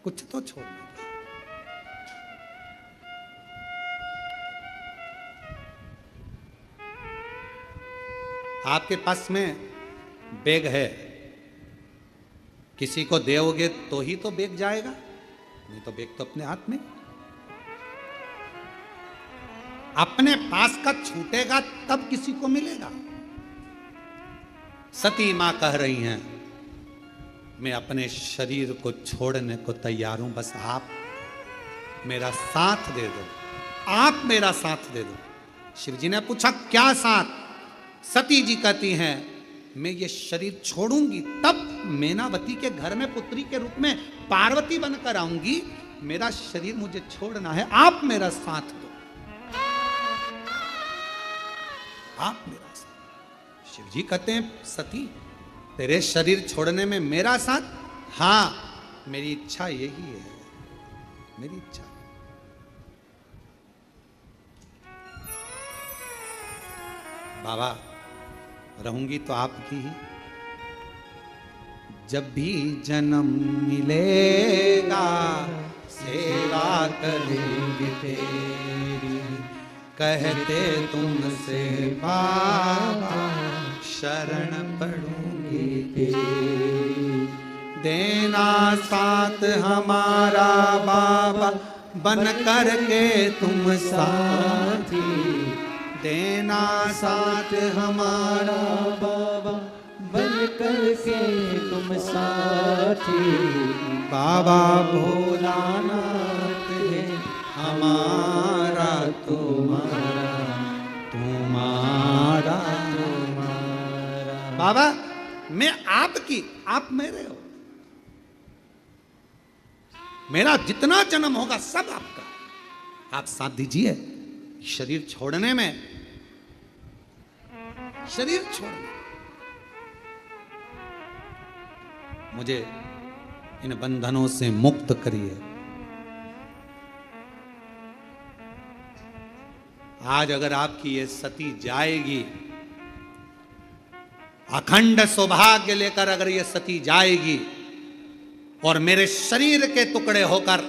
कुछ तो छोड़ना पड़ेगा। आपके पास में बैग है, किसी को दोगे तो ही तो बैग जाएगा, नहीं तो बैग तो अपने हाथ में। अपने पास का छूटेगा तब किसी को मिलेगा। सती मां कह रही हैं, मैं अपने शरीर को छोड़ने को तैयार हूं, बस आप मेरा साथ दे दो, आप मेरा साथ दे दो। शिवजी ने पूछा, क्या साथ? सती जी कहती हैं, मैं ये शरीर छोड़ूंगी तब मैनावती के घर में पुत्री के रूप में पार्वती बनकर आऊंगी। मेरा शरीर मुझे छोड़ना है, आप मेरा साथ दो, आप मेरा साथ। शिवजी कहते हैं, सती तेरे शरीर छोड़ने में मेरा साथ? हाँ, मेरी इच्छा यही है, मेरी इच्छा। बाबा रहूंगी तो आपकी ही। जब भी जन्म मिलेगा सेवा करेंगे तेरी, कहते तुमसे बाबा शरण पड़ूंगी तेरी। देना साथ हमारा बाबा बन करके तुम साथी, देना साथ हमारा बाबा बन करके तुम साथी। बाबा भोलानाथ है हमारा तुम्हारा, तुम्हारा तुम्हारा। बाबा मैं आपकी, आप मेरे हो, मेरा जितना जन्म होगा सब आपका, आप साथ दीजिए। शरीर छोड़ने में शरीर छोड़ना। मुझे इन बंधनों से मुक्त करिए। आज अगर आपकी ये सती जाएगी, अखंड सौभाग्य लेकर अगर ये सती जाएगी और मेरे शरीर के टुकड़े होकर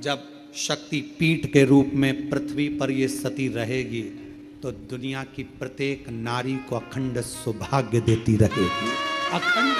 जब शक्ति पीठ के रूप में पृथ्वी पर ये सती रहेगी, तो दुनिया की प्रत्येक नारी को अखंड सौभाग्य देती रहेगी। अखंड